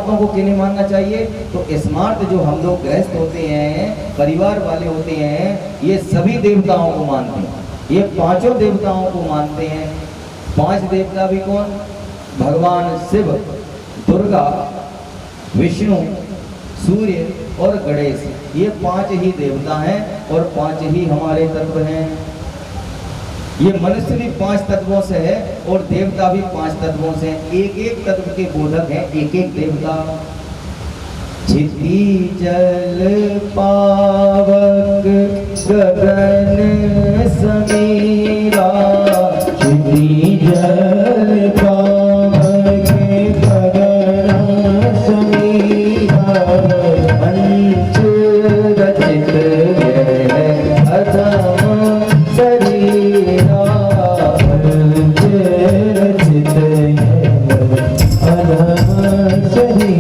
स्मार्तों को क्यों नहीं मानना चाहिए? तो स्मार्त जो हम लोग गृहस्थ होते हैं, परिवार वाले होते हैं, ये सभी देवताओं को मानते हैं, ये पांचों देवताओं को मानते हैं। 5 देवता भी कौन? भगवान शिव, दुर्गा, विष्णु, सूर्य और गणेश, ये 5 ही देवता हैं और 5 ही हमारे तत्व हैं। ये मनुष्य भी 5 तत्वों से है और देवता भी 5 तत्वों से हैं। एक एक तत्व के बोधक हैं एक एक देवता। क्षिति जल पावक गगन समीरा, क्षिति जल पावक गगन समीरा, पंच रचित है अधम शरीरा, पंच रचित है अधम शरीरा।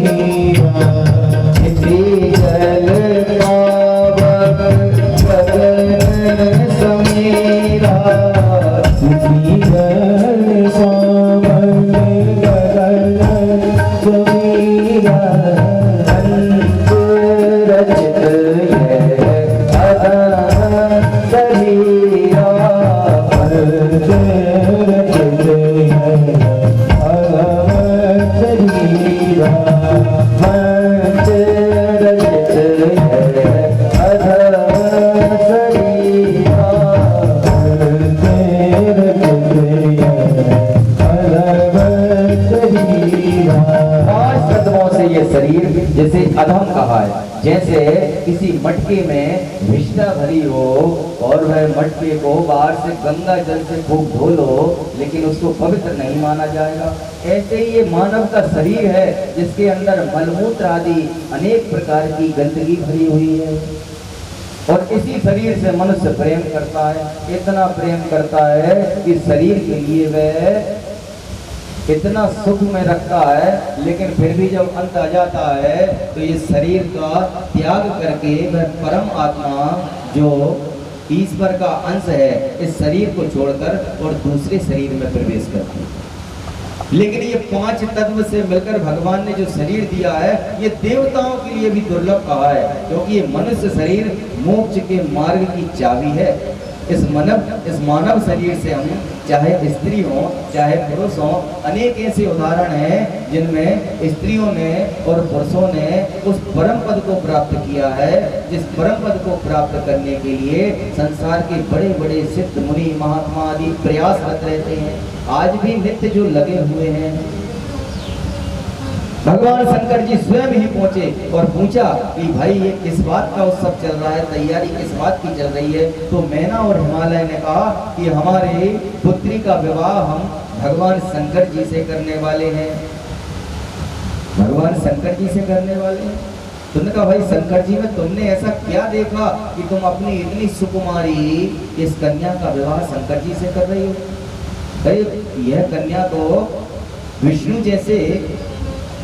जैसे अधम कहा है, जैसे किसी मटके में विष्ठा भरी हो और वह मटके को बाहर से गंगा जल से खूब धो लो लेकिन उसको पवित्र नहीं माना जाएगा। ऐसे ही ये मानव का शरीर है जिसके अंदर मलमूत्र आदि अनेक प्रकार की गंदगी भरी हुई है और इसी शरीर से मनुष्य प्रेम करता है, इतना प्रेम करता है कि शरीर के लिए वह इतना सुख में रखता है, लेकिन फिर भी जब अंत आ जाता है तो ये शरीर का त्याग करके वह परम आत्मा जो ईश्वर का अंश है इस शरीर को छोड़कर और दूसरे शरीर में प्रवेश करते हैं। लेकिन ये 5 तत्व से मिलकर भगवान ने जो शरीर दिया है ये देवताओं के लिए भी दुर्लभ कहा है, क्योंकि ये मनुष्य शरीर मोक्ष के मार्ग की चाबी है। इस मानव शरीर से हम चाहे स्त्री हो चाहे पुरुष हो, अनेक ऐसे उदाहरण हैं जिनमें स्त्रियों ने और पुरुषों ने उस परम पद को प्राप्त किया है, जिस परम पद को प्राप्त करने के लिए संसार के बड़े बड़े सिद्ध मुनि महात्मा आदि प्रयासरत रहते हैं। आज भी नित्य जो लगे हुए हैं। भगवान शंकर जी स्वयं ही पहुंचे और पूछा कि भाई ये किस बात का उत्सव चल रहा है, तैयारी किस बात की चल रही है? तो मैना और हिमालय ने कहा कि हमारे पुत्री का विवाह हम भगवान शंकर जी से करने वाले हैं, भगवान शंकर जी से करने वाले हैं। तुमने कहा भाई शंकर जी में तुमने ऐसा क्या देखा कि तुम अपनी इतनी सुकुमारी इस कन्या का विवाह शंकर जी से कर रही हो? भाई यह कन्या तो विष्णु जैसे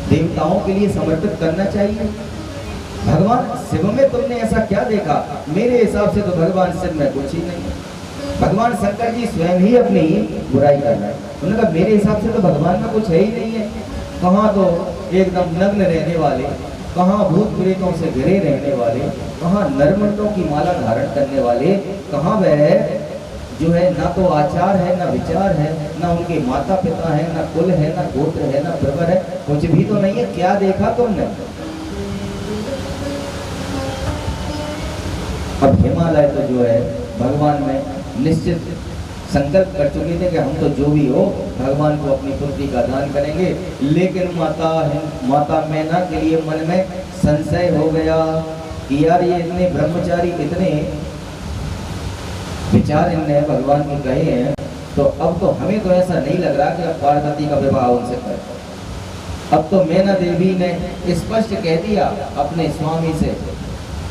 देवताओं के लिए समर्पित करना चाहिए। भगवान शिव में तुमने ऐसा क्या देखा? मेरे हिसाब से तो भगवान शिव में कुछ ही नहीं है। भगवान शंकर जी स्वयं ही अपनी बुराई कर रहे हैं। उन्होंने कहा मेरे हिसाब से तो भगवान में कुछ है ही नहीं है। कहाँ तो एकदम नग्न रहने वाले, कहाँ भूत प्रेतों से घिरे रहने वाले, कहाँ नरमंडों की माला धारण करने वाले, कहाँ वह जो है ना तो आचार है ना विचार है, ना उनके माता पिता है, ना कुल है, ना गोत्र है, ना प्रवर है, कुछ भी तो नहीं है। क्या देखा तुमने? अब हिमालय तो जो है भगवान में निश्चित संकल्प कर चुके थे कि हम तो जो भी हो भगवान को अपनी पुत्री का दान करेंगे, लेकिन माता मैना के लिए मन में संशय हो गया कि यार ये इतने ब्रह्मचारी, इतने विचार इनने भगवान के कहे हैं, तो अब तो हमें तो ऐसा नहीं लग रहा कि अब पार्वती का विवाह उनसे करें। अब तो मैना देवी ने स्पष्ट कह दिया अपने स्वामी से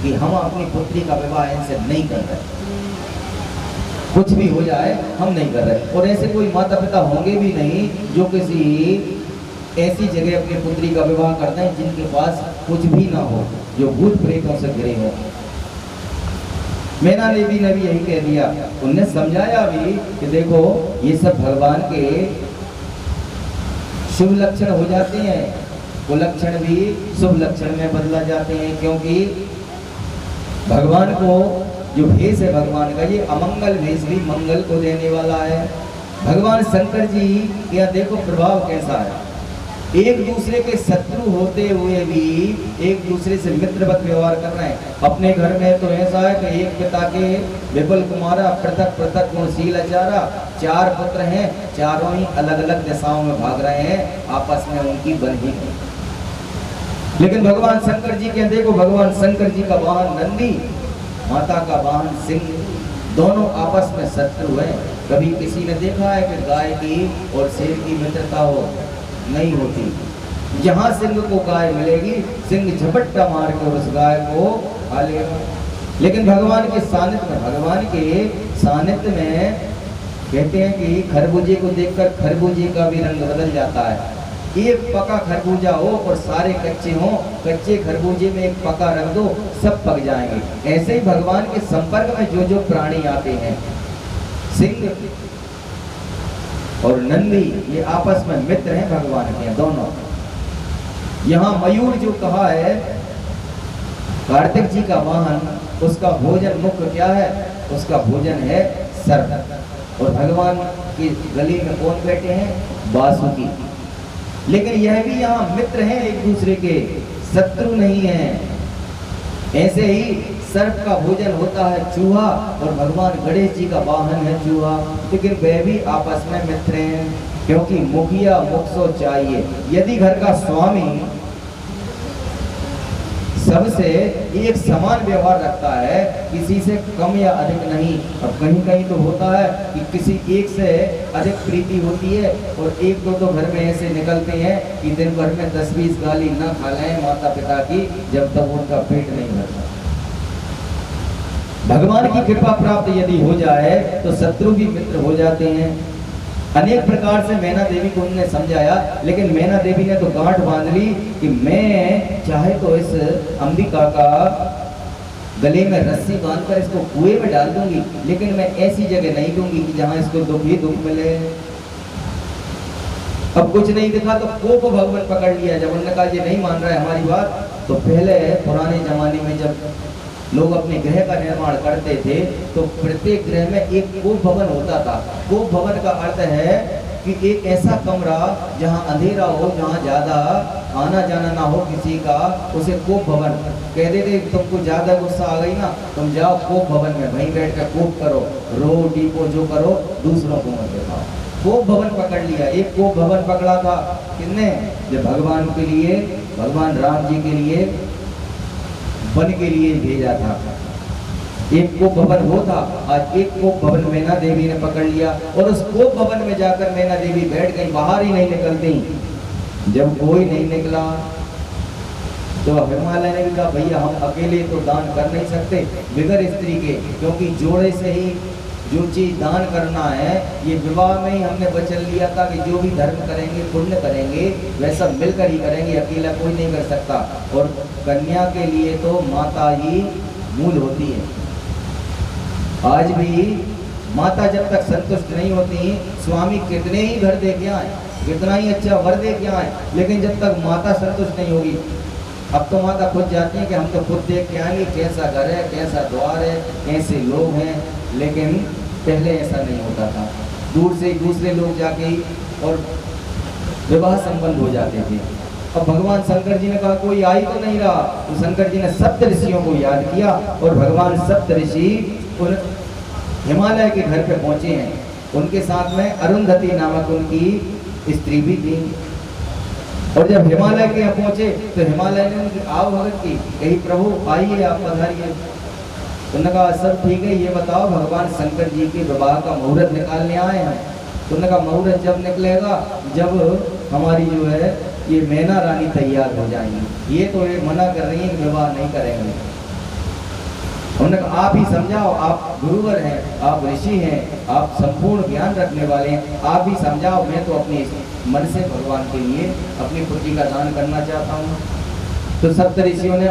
कि हम अपनी पुत्री का विवाह इनसे नहीं कर रहे, कुछ भी हो जाए हम नहीं कर रहे। और ऐसे कोई माता पिता होंगे भी नहीं जो किसी ऐसी जगह अपनी पुत्री का विवाह करते हैं जिनके पास कुछ भी ना हो, जो भूत प्रेतों से घिरे हो। मैना देवी ने भी यही कह दिया। उनने समझाया भी कि देखो ये सब भगवान के शुभ लक्षण हो जाते हैं, वो लक्षण भी शुभ लक्षण में बदला जाते हैं, क्योंकि भगवान को जो भेष है भगवान का, ये अमंगल भेष भी मंगल को देने वाला है। भगवान शंकर जी का देखो प्रभाव कैसा है, एक दूसरे के शत्रु होते हुए भी एक दूसरे से मित्रवत व्यवहार कर रहे हैं। अपने घर में तो ऐसा है कि एक पिता के विपुल कुमारा पृथक पृथक गुणशील आचारा, 4 पुत्र हैं, चारों ही अलग अलग दिशाओं में भाग रहे हैं, आपस में उनकी बंधी है। लेकिन भगवान शंकर जी के देखो, भगवान शंकर जी का वाहन नंदी, माता का वाहन सिंह, दोनों आपस में शत्रु हैं। कभी किसी ने देखा है कि गाय की और शेर की मित्रता हो? नहीं होती। जहां सिंह को गाय मिलेगी, सिंह झपट्टा मार कर उस गाय को खा लेगा। लेकिन भगवान के सानिध्य में कहते हैं कि खरबूजे को देखकर खरबूजे का भी रंग बदल जाता है। एक पका खरबूजा हो और सारे कच्चे हो, कच्चे खरबूजे में एक पका रख दो, सब पक जाएंगे। ऐसे ही भगवान के संपर्क में जो जो प्राणी आते हैं, सिंह और नंदी, ये आपस में मित्र हैं भगवान के दोनों। यहाँ मयूर जो कहा है कार्तिक जी का वाहन, उसका भोजन मुख्य क्या है? उसका भोजन है सर्प। और भगवान की गली में कौन बैठे हैं? वासुकी। लेकिन यह भी यहाँ मित्र हैं, एक दूसरे के शत्रु नहीं हैं। ऐसे ही सर्प का भोजन होता है चूहा, और भगवान गणेश जी का वाहन है चूहा, लेकिन वे भी आपस में मित्र हैं, क्योंकि मुखिया मुख सो चाहिए। यदि घर का स्वामी सबसे एक समान व्यवहार रखता है, किसी से कम या अधिक नहीं। और कहीं कहीं तो होता है कि किसी एक से अधिक प्रीति होती है, और एक दो तो घर में ऐसे निकलते हैं कि दिन भर में 10-20 गाली न खा लें माता पिता की, जब तक उनका पेट नहीं भरता। भगवान की कृपा प्राप्त यदि हो जाए तो शत्रु भी मित्र हो जाते हैं। अनेक प्रकार से मैना देवी को उन्होंने समझाया, लेकिन मैना देवी ने तो गांठ बांध ली कि मैं चाहे तो इस अंबिका का गले में रस्सी बांधकर इसको कुएं में डाल दूंगी, लेकिन मैं ऐसी जगह नहीं दूंगी कि जहां इसको दुख ही दुख मिले। अब कुछ नहीं दिखा तो कोप भगवान पकड़ लिया। जब उन्होंने कहा ये नहीं मान रहा है हमारी बात, तो पहले पुराने जमाने में जब लोग अपने गृह का निर्माण करते थे तो प्रत्येक गृह में एक कोप भवन होता था। कोप भवन का अर्थ है कि एक ऐसा कमरा जहां अंधेरा हो, जहां ज्यादा आना जाना ना हो किसी का, उसे कोप भवन कह देते। तुमको ज्यादा गुस्सा आ गई ना, तुम जाओ कोप भवन में, वहीं बैठ कर कोप करो, रो डीपो जो करो, दूसरों को मत दिखाओ। कोप भवन पकड़ लिया। एक कोप भवन पकड़ा था किसने? जब भगवान के लिए, भगवान राम जी के लिए वन के लिए भेजा था। एक कोप भवन वो था, आज एक कोप भवन मैना देवी ने पकड़ लिया, और उस कोप भवन में जाकर मैना देवी बैठ गई, बाहर ही नहीं निकलती। जब कोई नहीं निकला तो हिमालय ने भी कहा भैया हम अकेले तो दान कर नहीं सकते बगैर स्त्री के, क्योंकि जोड़े से ही जो चीज दान करना है, ये विवाह में ही हमने वचन लिया था कि जो भी धर्म करेंगे पुण्य करेंगे वह सब मिलकर ही करेंगे, अकेला कोई नहीं कर सकता। और कन्या के लिए तो माता ही मूल होती है। आज भी माता जब तक संतुष्ट नहीं होती, स्वामी कितने ही घर दे के आए, कितना ही अच्छा वर दे के आए, लेकिन जब तक माता संतुष्ट नहीं होगी, अब तो माता खुद जाती है कि हम तो खुद देख के आएंगे कैसा घर है, कैसा द्वार है, कैसे लोग हैं। लेकिन पहले ऐसा नहीं होता था, दूर से दूसरे लोग जाके और विवाह संबंध हो जाते थे। अब भगवान शंकर जी ने कहा कोई आ ही तो नहीं रहा, तो शंकर जी ने सप्त ऋषियों को याद किया, और भगवान सप्त ऋषि उन हिमालय के घर पे पहुंचे हैं। उनके साथ में अरुंधति नामक उनकी स्त्री भी थी। और जब हिमालय के यहाँ पहुंचे तो हिमालय ने उनकी आव भगत की, कही प्रभु आइए आप पधारिए। उन्होंने कहा सब ठीक है, ये बताओ भगवान शंकर जी के विवाह का मुहूर्त निकालने आए हैं। तो उन्होंने कहा मुहूर्त जब निकलेगा जब हमारी जो है ये मैना रानी तैयार हो जाएंगी। ये तो ये मना कर रही है कि विवाह नहीं करेंगे। उन्होंने कहा आप ही समझाओ, आप गुरुवर हैं, आप ऋषि हैं, आप संपूर्ण ज्ञान रखने वाले हैं, आप ही समझाओ। मैं तो अपने मन से भगवान के लिए अपनी पुत्री का दान करना चाहता हूँ। तो सप्त ऋषियों ने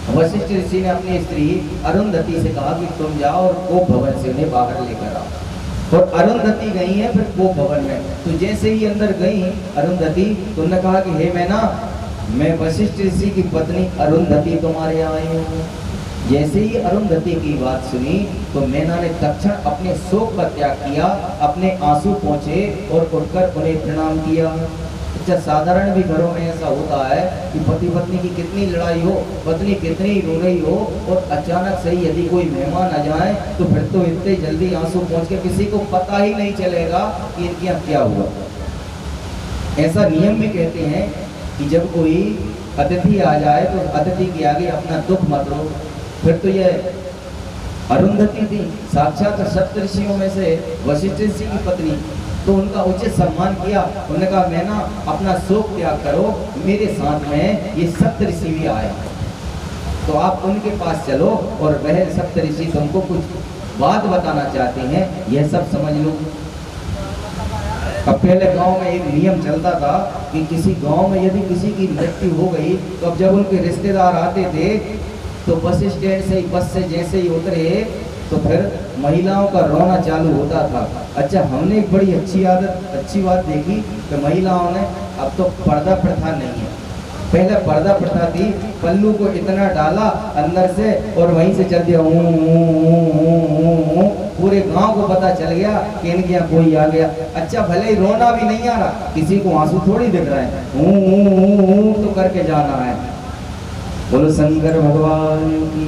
वशिष्ठ ऋषि ने अपनी स्त्री अरुंधति से कहा कि तुम जाओ और कोप भवन से उन्हें बाहर लेकर आओ। और अरुंधति गई है फिर वो भवन में। तो जैसे ही अंदर गई अरुंधति तो उन्होंने कहा कि हे मैना, मैं वशिष्ठ ऋषि की पत्नी अरुंधति तुम्हारे यहाँ आई हूँ। जैसे ही अरुंधति की बात सुनी तो मैना ने तत्क्षण अपने शोक का त्याग किया, अपने आंसू पहुंचे और उठकर उन्हें प्रणाम किया। अच्छा, साधारण भी घरों में ऐसा होता है कि पति पत्नी की कितनी लड़ाई हो, पत्नी कितनी रो रही हो और अचानक से यदि कोई मेहमान आ जाए तो फिर तो इतने जल्दी आंसू पहुंच के किसी को पता ही नहीं चलेगा कि इनके यहाँ क्या हुआ। ऐसा नियम भी कहते हैं कि जब कोई अतिथि आ जाए तो अतिथि के आगे अपना दुख मत रो। फिर तो ये अरुंधति थी साक्षात सप्तऋषियों में से वशिष्ठ ऋषि की पत्नी, तो उनका उचित सम्मान किया। उन्होंने कहा मैं ना अपना शोक त्याग करो, मेरे साथ में ये सप्तऋषि भी आए, तो आप उनके पास चलो और वह सप्तऋषि तुमको कुछ बात बताना चाहते हैं, यह सब समझ लो। अब पहले गांव में एक नियम चलता था कि किसी गांव में यदि किसी की मृत्यु हो गई तो अब जब उनके रिश्तेदार आते थे तो बस स्टैंड से बस से जैसे ही उतरे तो फिर महिलाओं का रोना चालू होता था। अच्छा, हमने एक बड़ी अच्छी बात देखी कि महिलाओं ने अब तो पर्दा प्रथा नहीं है। पहले पर्दा प्रथा थी, पल्लू को इतना डाला अंदर से और वहीं से चल दिया, पूरे गांव को पता चल गया कि इनके यहाँ कोई आ गया। अच्छा, भले ही रोना भी नहीं आ रहा, किसी को आंसू थोड़ी दिख रहे हैं, तो करके जाना है। बोलो शंकर भगवान की।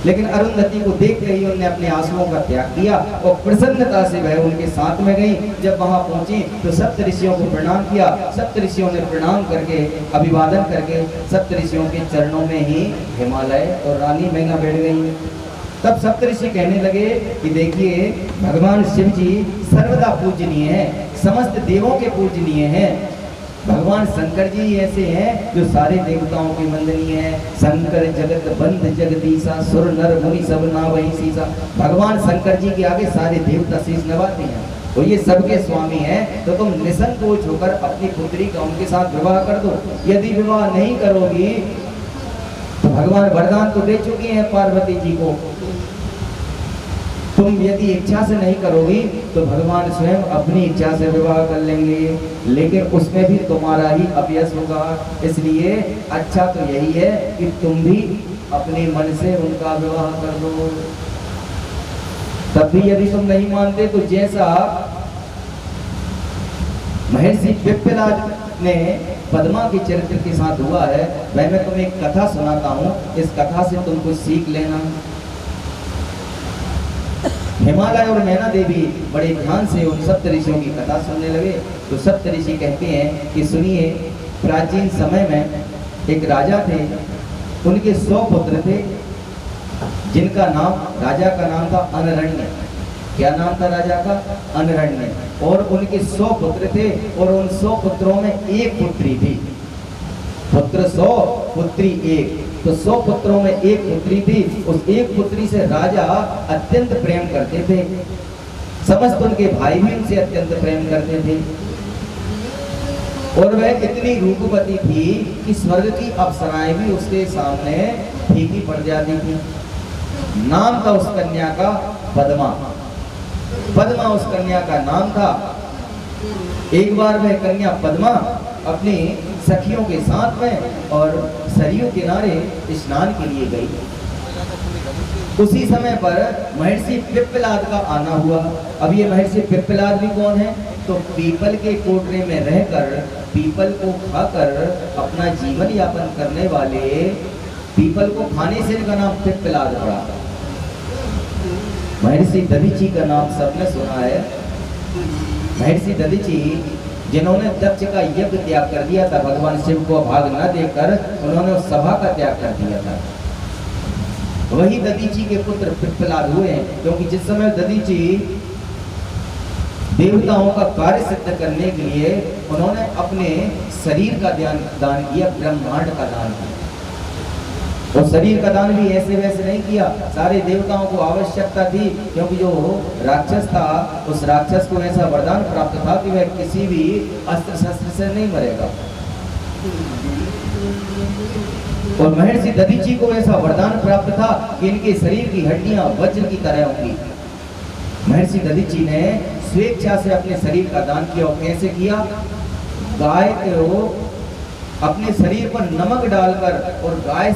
लेकिन अरुंधति को देखते ही उन्होंने अपने आंसुओं का त्याग किया और प्रसन्नता से वह उनके साथ में गई। जब वहां पहुंची तो सप्तऋषियों को प्रणाम किया। सप्तऋषियों ने प्रणाम करके अभिवादन करके सप्तऋषियों के चरणों में ही हिमालय और रानी मैना बैठ गई। तब सप्तऋषि कहने लगे कि देखिए, भगवान शिव जी सर्वदा पूजनीय है, समस्त देवों के पूजनीय हैं। भगवान शंकर जी ऐसे हैं जो सारे देवताओं के वंदनीय हैं। शंकर जगत बंद जगदीशा, सुर नर मुनि सब नावहि सीसा। भगवान शंकर जी के आगे सारे देवता शीश नवाते हैं, तो ये सबके स्वामी हैं। तो तुम निसंकोच होकर अपनी पुत्री का उनके साथ विवाह कर दो। यदि विवाह नहीं करोगी तो भगवान वरदान तो दे चुके हैं पार्वती जी को, तुम यदि इच्छा से नहीं करोगी तो भगवान स्वयं अपनी इच्छा से विवाह कर लेंगे, लेकिन उसमें भी तुम्हारा ही अपयश होगा। इसलिए अच्छा तो यही है कि तुम भी अपने मन से उनका विवाह कर दो। तब भी यदि तुम नहीं मानते तो जैसा महर्षि पिप्पलाद ने पद्मा के चरित्र के साथ हुआ है, वह मैं तुम्हें एक कथा सुनाता हूँ। इस कथा से तुम कुछ सीख लेना। हिमालय और मैना देवी बड़े ध्यान से उन सप्तऋषियों की कथा सुनने लगे। तो सप्तऋषि कहते हैं कि सुनिए, प्राचीन समय में एक राजा थे, उनके 100 पुत्र थे, जिनका नाम, राजा का नाम था अनरण्य। क्या नाम था राजा का? अनरण्य। और उनके 100 पुत्र थे और उन 100 पुत्रों में एक पुत्री थी। पुत्र 100 पुत्री 1, तो 100 पुत्रों में एक पुत्री थी। उस एक पुत्री से राजा अत्यंत प्रेम करते थे, समस्त उनके भाई भी उनसे अत्यंत प्रेम करते थे। और वह इतनी रूपवती थी कि स्वर्ग की अप्सराएं भी उसके सामने फीकी पड़ जाती थी। नाम था उस कन्या का पद्मा। पद्मा उस कन्या का नाम था। एक बार वह कन्या पद्मा अपनी सखियों के साथ में और सरयू किनारे स्नान के लिए गई। उसी समय पर महर्षि पिप्पलाद का आना हुआ। अब ये महर्षि पिप्पलाद भी कौन है? तो पीपल के कोटरे में रहकर, पीपल को खाकर अपना जीवन यापन करने वाले, पीपल को खाने से इनका नाम पिप्पलाद पड़ा। महर्षि दधीची का नाम सबने सुना है। महर्षि दधीची जिन्होंने दक्ष का यज्ञ त्याग कर दिया था, भगवान शिव को भाग न देकर उन्होंने उस सभा का त्याग कर दिया था, वही दधीची के पुत्र पिप्पलाद हुए हैं। क्योंकि जिस समय दधीची देवताओं का कार्य सिद्ध करने के लिए उन्होंने अपने शरीर का दान किया, ब्रह्मांड का दान किया। और शरीर का दान भी ऐसे वैसे नहीं किया, सारे देवताओं को आवश्यकता थी। क्योंकि जो राक्षस था, उस राक्षस को ऐसा वरदान प्राप्त था कि वह किसी भी अस्त्र शस्त्र से नहीं मरेगा। और महर्षि दधीची को ऐसा वरदान प्राप्त था कि इनके शरीर की हड्डियां वज्र की तरह होंगी। महर्षि दधीचि ने स्वेच्छा से अपने शरीर का दान किया। और कैसे किया? गाय को अपने शरीर पर नमक डालकर, और गाय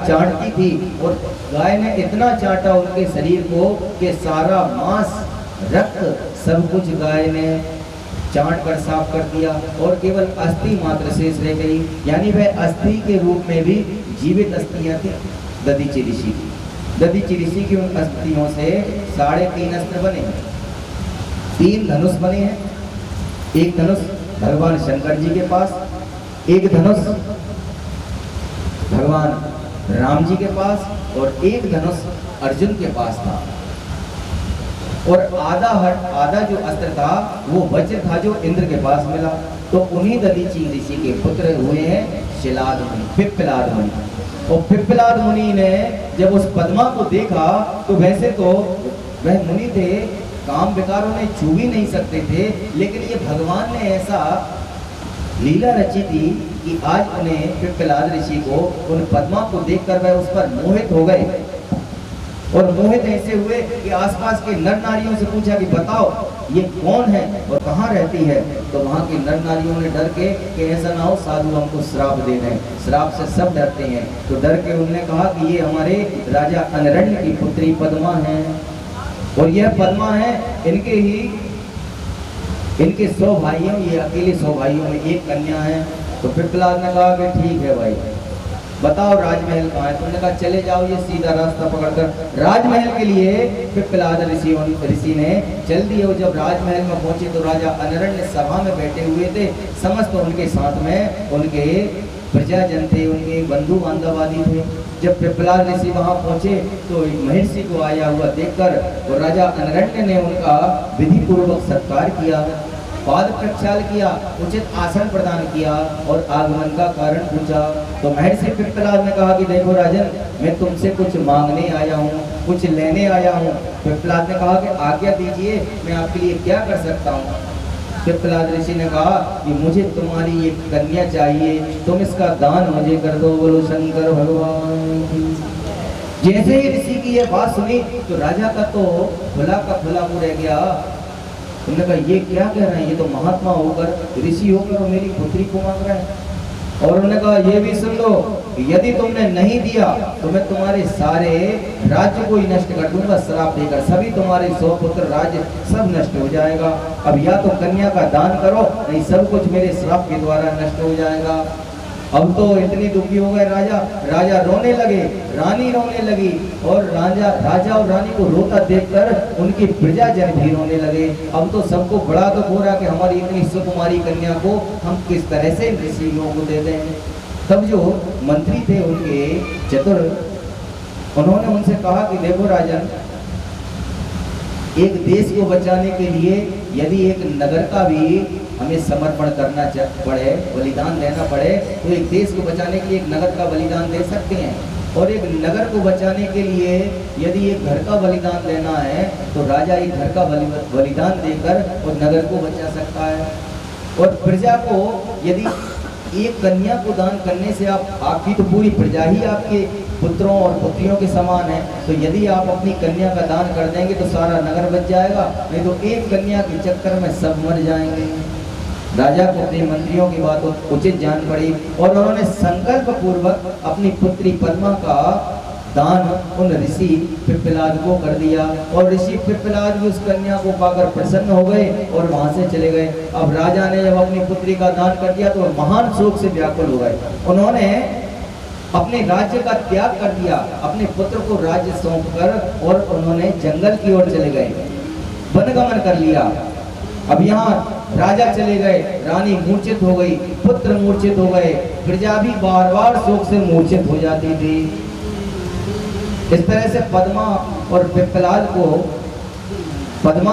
चाटती थी, और गाय ने इतना चाटा उनके शरीर को कि सारा मांस, रक्त, सब कुछ गाय ने चाट कर साफ कर दिया, और केवल अस्थि मात्र शेष रह गई। यानी वह अस्थि के रूप में भी जीवित अस्थियां थी दधीचि ऋषि की। दधीचि ऋषि की उन अस्थियों से 3.5 अस्त्र बने हैं, 3 धनुष बने हैं। एक धनुष भगवान शंकर जी के पास, एक धनुष भगवान राम जी के पास, और एक धनुष अर्जुन के पास था। और आधा जो अस्त्र था वो वज्र था जो इंद्र के पास मिला। तो उन्हीं दधीचि ऋषि के पुत्र हुए हैं शिलाद मुनि, पिप्पलाद मुनि। और पिप्पलाद मुनि ने जब उस पद्मा को देखा तो वैसे तो वह मुनि थे, काम विकारों ने छू भी नहीं सकते थे, लेकिन ये भगवान ने ऐसा लीला रची थी कि आज उन्हें पिप्पलाद ऋषि को उन पद्मा को देखकर वह उस पर मोहित हो गए। और मोहित ऐसे हुए कि आसपास के नर नारियों से पूछा कि बताओ ये कौन है और कहाँ रहती है। तो वहाँ के नर नारियों ने डर के कि ऐसा ना हो साधु हमको श्राप दे दें, श्राप से सब डरते हैं। तो डर के उन्होंने कहा कि ये हमारे राजा अनरण्य की पुत्री पद्मा है, और यह पद्मा है इनके 100 भाइयों, ये अकेले 100 भाइयों में एक कन्या है। तो पिप्पलाद ने कहा कि ठीक है भाई, बताओ राजमहल कहाँ है। तुमने कहा चले जाओ ये सीधा रास्ता पकड़कर राजमहल के लिए। पिप्पलाद ऋषि ने चल दिए। और जब राजमहल में पहुंचे तो राजा अनरण्य सभा में बैठे हुए थे, समस्त उनके साथ में उनके प्रजाजन थे, उनके बंधु बांधव आदि थे। जब पिप्पलाद ऋषि वहां पहुंचे तो महर्षि को आया हुआ देखकर और राजा अनरण्य ने उनका विधि पूर्वक सत्कार किया, पाद प्रक्षाल किया, उचित आसन प्रदान किया और आगमन का कारण पूछा। तो महर्षि पिप्पलाद ने कहा कि देखो राजन, मैं तुमसे कुछ मांगने आया हूँ, कुछ लेने आया हूँ। पिप्पलाद ने कहा कि आज्ञा दीजिए, मैं आपके लिए क्या कर सकता हूँ। पिप्पलाद ऋषि ने कहा कि मुझे तुम्हारी एक कन्या चाहिए, तुम इसका दान मुझे कर दो। बोलो शंकर भगवान की। जैसे ही ऋषि की यह बात सुनी तो राजा का तो खुला का खुला मुंह रह गया। उन्होंने कहा ये क्या कह रहे हैं, ये तो महात्मा होकर ऋषि होकर और मेरी पुत्री को मांग रहा है। और उन्होंने कहा ये भी सुन लो, यदि तुमने नहीं दिया तो मैं तुम्हारे सारे राज्य को ही नष्ट कर दूंगा, श्राप देकर सभी तुम्हारे 100 पुत्र राज्य सब नष्ट हो जाएगा। अब या तो कन्या का दान करो, नहीं सब कुछ मेरे श्राप के द्वारा नष्ट हो जाएगा। अब तो इतनी दुखी हो गए राजा रोने लगे, रानी रोने लगी, और राजा और रानी को रोता देखकर उनकी प्रजाजन भी रोने लगे। अब तो सबको बड़ा दुख हो रहा कि हमारी इतनी सुकुमारी कन्या को हम किस तरह से ऋषियों को दे दें। तब जो मंत्री थे उनके चतुर, उन्होंने उनसे कहा कि देखो राजन, एक देश को बचाने के लिए यदि एक नगर का भी हमें समर्पण करना पड़े, बलिदान देना पड़े, तो एक देश को बचाने के लिए एक नगर का बलिदान दे सकते हैं। और एक नगर को बचाने के लिए यदि एक घर का बलिदान देना है तो राजा एक घर का बलिदान देकर उस नगर को बचा सकता है। और प्रजा को यदि एक कन्या को दान करने से आपकी तो पूरी प्रजा ही आपके पुत्रों और पुत्रियों के समान है। तो यदि आप अपनी कन्या का दान कर देंगे तो सारा नगर बच जाएगा, नहीं तो एक कन्या के चक्कर में सब मर जाएंगे। राजा को अपने मंत्रियों की बात उचित जान पड़ी और उन्होंने संकल्प पूर्वक अपनी पुत्री पद्मा का दान उन ऋषि पिप्पलाद को कर दिया। और ऋषि पिप्पलाद भी उस कन्या को पाकर प्रसन्न हो गए और वहां से चले गए। अब राजा ने जब अपनी पुत्री का दान कर दिया तो महान शोक से व्याकुल हो गए। उन्होंने अपने राज्य का त्याग कर दिया, अपने पुत्र को राज्य सौंपकर, और उन्होंने जंगल की ओर चले गए, वनगमन कर लिया। अब यहाँ राजा चले गए, रानी मूर्छित हो गई, पुत्र मूर्छित हो गए, प्रजा भी बार बार शोक से मूर्छित हो जाती थी। इस तरह से पद्मा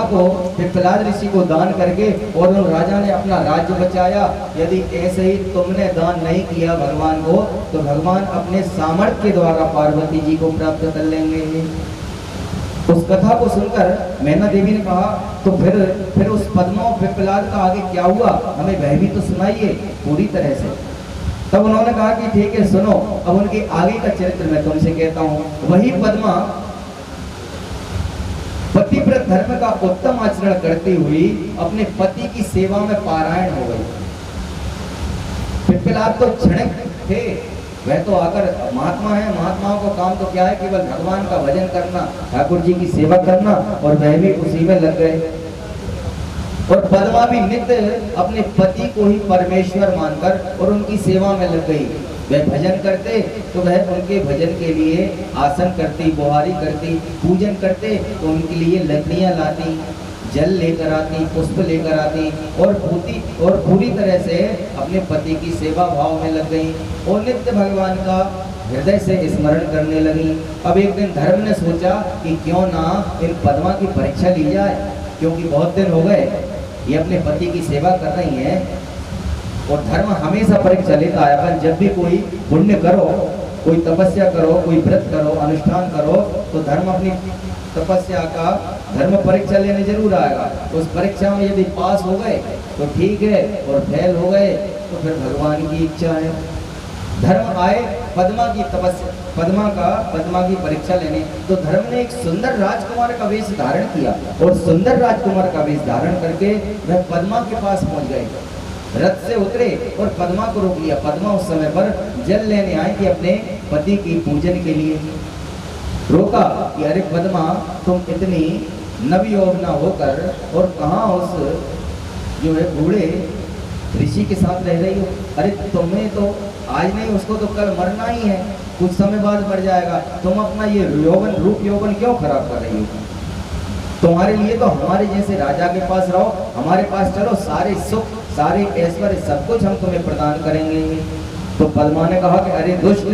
को पिप्पलाद ऋषि को दान करके और उन राजा ने अपना राज्य बचाया। यदि ऐसे ही तुमने दान नहीं किया भगवान को तो भगवान अपने सामर्थ्य के द्वारा पार्वती जी को प्राप्त कर लेंगे। उस कथा को सुनकर मैना देवी ने कहा तो फिर उस पद्मा और पिप्पलाद का आगे क्या हुआ, हमें वह भी तो सुनाइए पूरी तरह से। तब उन्होंने कहा कि ठीक है सुनो, अब उनके आगे का चरित्र मैं तुमसे कहता हूँ। वही पद्मा पतिव्रत धर्म का उत्तम आचरण करती हुई अपने पति की सेवा में पारायण हो गई। पिपलाद तो क्षणिक थे, वह तो आकर महात्मा है, महात्माओं का काम तो क्या है, केवल भगवान का भजन करना, ठाकुर जी की सेवा करना, और वह भी उसी में लग गए। और पद्मा भी नित्य अपने पति को ही परमेश्वर मानकर और उनकी सेवा में लग गई। वह भजन करते तो वह उनके भजन के लिए आसन करती, बुहारी करती, पूजन करते तो उनके लिए लकड़ियां लाती, जल लेकर आती, पुष्प लेकर आती, और पूरी तरह से अपने पति की सेवा भाव में लग गई और नित्य भगवान का हृदय से स्मरण करने लगी। अब एक दिन धर्म ने सोचा कि क्यों ना इन पद्मा की परीक्षा ली जाए, क्योंकि बहुत दिन हो गए ये अपने पति की सेवा कर रही हैं, और धर्म हमेशा परीक्षा लेता है। अपन जब भी कोई पुण्य करो, कोई तपस्या करो, कोई व्रत करो, अनुष्ठान करो, तो धर्म अपनी तपस्या का धर्म परीक्षा लेने जरूर आएगा। उस परीक्षा में यदि पास हो गए तो ठीक है, और फेल हो गए तो फिर भगवान की इच्छा है। धर्म आए पद्मा की परीक्षा लेने, तो धर्म ने एक सुंदर राजकुमार का वेश धारण किया, और सुंदर राजकुमार का वेश धारण करके वह पद्मा के पास पहुंच गए। रथ से उतरे और पद्मा को रोक लिया। पद्मा उस समय पर जल लेने आई थी अपने पति की पूजन के लिए। रोका कि अरे पद्मा, तुम इतनी नवयौवना होकर और कहाँ उस जो है बूढ़े ऋषि के साथ रह रही हो? अरे तुम्हें तो आज नहीं, उसको तो कल मरना ही है, कुछ समय बाद मर जाएगा। तुम अपना ये रूप यौवन क्यों खराब कर रही हो? तुम्हारे लिए तो हमारे जैसे राजा के पास रहो, हमारे पास चलो, सारे सुख, सारे ऐश्वर्य, सब कुछ हम तुम्हें प्रदान करेंगे। तो पद्मा ने कहा कि अरे दुष्ट,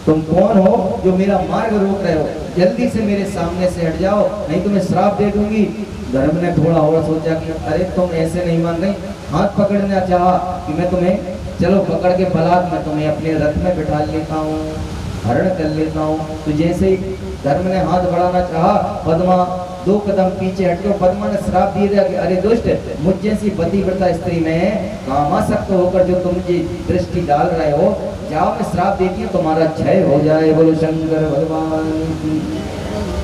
तुम कौन हो जो मेरा मार्ग रोक रहे हो? जल्दी से मेरे सामने से हट जाओ, नहीं तुम्हें श्राप दे दूंगी। धर्म ने थोड़ा और सोचा कि अरे तुम ऐसे नहीं मान रही। हाथ पकड़ना चाहा कि मैं तुम्हें, चलो पकड़ के बलात् मैं तुम्हें अपने रथ में बिठा लेता हूँ, हरण कर लेता हूँ। तो जैसे ही धर्म ने हाथ बढ़ाना चाहा, पद्मा 2 कदम पीछे हटकर पद्मा ने श्राप दिया दिया कि अरे दुष्ट, मुझ जैसी पतिव्रता स्त्री में कामासक्त होकर जो तुम जी दृष्टि डाल रहे हो, जाओ मैं श्राप देती हूँ, तुम्हारा क्षय हो जाए। बोलो शंकर भगवान की।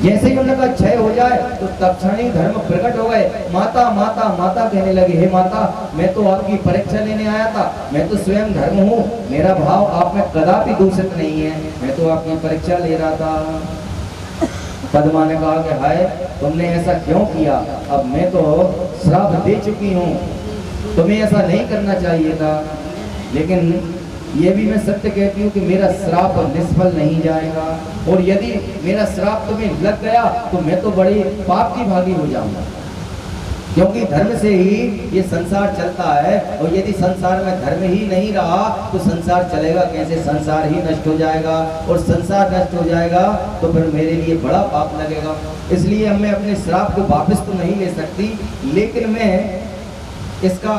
जैसे ही उनका क्षय हो जाए तो तत्क्षण ही धर्म प्रकट हो गए। माता माता माता कहने लगे, हे माता, मैं तो आपकी परीक्षा लेने आया था, मैं तो स्वयं धर्म हूँ, मेरा भाव आप में कदापि दूषित नहीं है, मैं तो आपकी परीक्षा ले रहा था। पद्मा ने कहा कि हाय, तुमने ऐसा क्यों किया? अब मैं तो श्राप दे चुकी हूँ, तुम्हें ऐसा नहीं करना चाहिए था। लेकिन ये भी मैं सत्य कहती हूँ कि मेरा श्राप निष्फल नहीं जाएगा, और यदि मेरा श्राप तुम्हें लग गया तो मैं तो बड़ी पाप की भागी हो जाऊंगा, क्योंकि धर्म से ही ये संसार चलता है, और यदि संसार में धर्म ही नहीं रहा तो संसार चलेगा कैसे? संसार ही नष्ट हो जाएगा, और संसार नष्ट हो जाएगा तो फिर मेरे लिए बड़ा पाप लगेगा। इसलिए अब मैं अपने श्राप को वापस तो नहीं ले सकती, लेकिन मैं इसका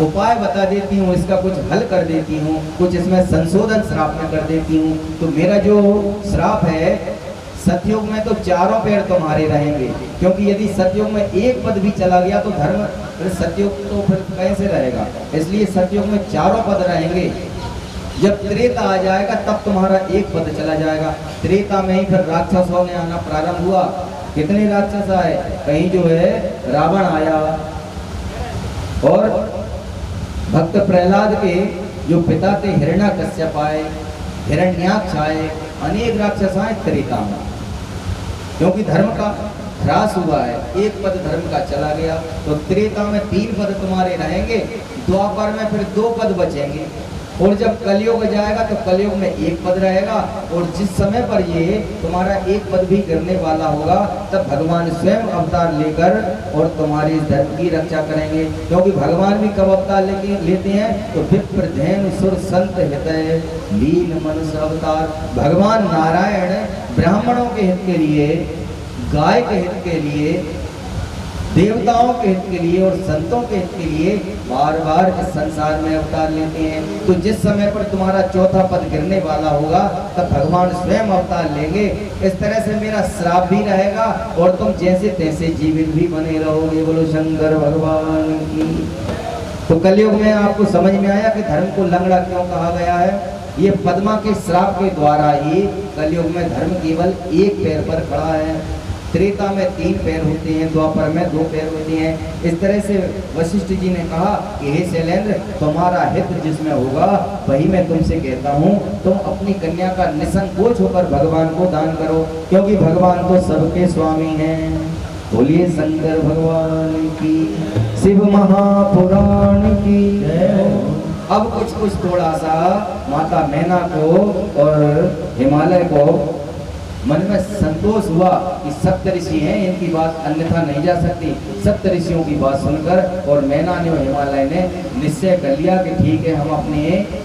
उपाय बता देती हूँ, इसका कुछ हल कर देती हूँ, कुछ इसमें संशोधन श्राप में कर देती हूँ। तो मेरा जो श्राप है, सतयुग में तो 4 पैर तुम्हारे रहेंगे, क्योंकि यदि सतयुग में एक पद भी चला गया तो धर्म, फिर सतयुग तो फिर कैसे रहेगा? इसलिए सतयुग में 4 पद रहेंगे। जब त्रेता आ जाएगा तब तुम्हारा एक पद चला जाएगा। त्रेता में ही फिर राक्षसों ने आना प्रारंभ हुआ। कितने राक्षस आए? कहीं जो है रावण आया, और भक्त प्रहलाद के जो पिता थे हिरण्याकश्यप आए, हिरण्याक्ष आए, अनेक राक्षस आए त्रेता में, क्योंकि धर्म का ह्रास हुआ है, एक पद धर्म का चला गया। तो त्रेता में 3 पद तुम्हारे रहेंगे, द्वापर में फिर 2 पद बचेंगे, और जब कलयुग जाएगा तो कलयुग में 1 पद रहेगा। और जिस समय पर ये तुम्हारा 1 पद भी गिरने वाला होगा, तब भगवान स्वयं अवतार लेकर और तुम्हारी धर्म की रक्षा करेंगे। क्योंकि भगवान भी कब अवतार लेते हैं? तो विप्र धैन सुर संत हितय लीन मनुष्य अवतार। भगवान नारायण ब्राह्मणों के हित के लिए, गाय के हित के लिए, देवताओं के हित के लिए और संतों के हित के लिए बार बार इस संसार में अवतार लेते हैं। तो जिस समय पर तुम्हारा 4था पद गिरने वाला होगा, तब भगवान स्वयं अवतार लेंगे। इस तरह से मेरा श्राप भी रहेगा और तुम जैसे तैसे जीवित भी बने रहोगे। बोलो शंकर भगवान की। तो कलयुग में आपको समझ में आया कि धर्म को लंगड़ा क्यों कहा गया है? ये पद्मा के श्राप के द्वारा ही कलयुग में धर्म केवल 1 पैर पर खड़ा है। त्रेता में 3 पैर होते हैं, द्वापर में 2 पैर होते हैं। इस तरह से वशिष्ठ जी ने कहा कि हे शैलेंद्र, तुम्हारा हित जिसमें होगा वही मैं तुमसे कहता हूँ, तुम अपनी कन्या का निसंकोच होकर भगवान को दान करो, क्योंकि भगवान तो सबके स्वामी हैं। बोलिए शंकर भगवान की, शिव महापुराण की जय। अब कुछ थोड़ा सा माता मैना को और हिमालय को मन में संतोष हुआ कि सप्तऋषि हैं, इनकी बात अन्यथा नहीं जा सकती। सप्तऋषियों की बात सुनकर और मैना ने और हिमालय ने निश्चय कर लिया कि ठीक है, हम अपनी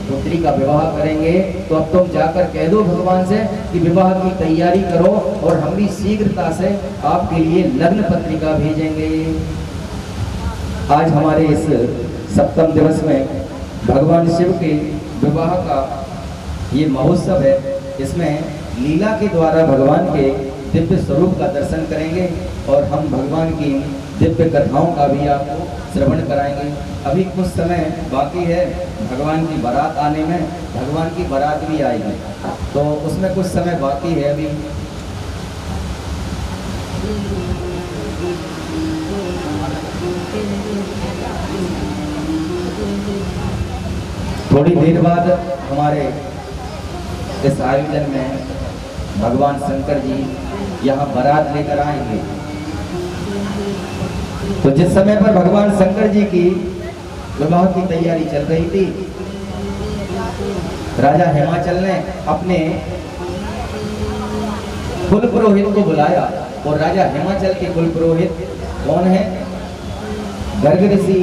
पुत्री का विवाह करेंगे। तो अब तुम जाकर कह दो भगवान से कि विवाह की तैयारी करो और हम भी शीघ्रता से आपके लिए लग्न पत्रिका भेजेंगे। आज हमारे इस सप्तम दिवस में भगवान शिव के विवाह का ये महोत्सव है। इसमें लीला के द्वारा भगवान के दिव्य स्वरूप का दर्शन करेंगे और हम भगवान की दिव्य कथाओं का भी आपको श्रवण कराएंगे। अभी कुछ समय बाकी है भगवान की बारात आने में, भगवान की बारात भी आएगी, तो उसमें कुछ समय बाकी है। अभी थोड़ी देर बाद हमारे इस आयोजन में भगवान शंकर जी यहाँ बारात लेकर आएंगे। तो जिस समय पर भगवान शंकर जी की विवाह की तैयारी चल रही थी, राजा हिमाचल ने अपने कुल पुरोहित को बुलाया। और राजा हिमाचल के कुल पुरोहित कौन है? गर्ग ऋषि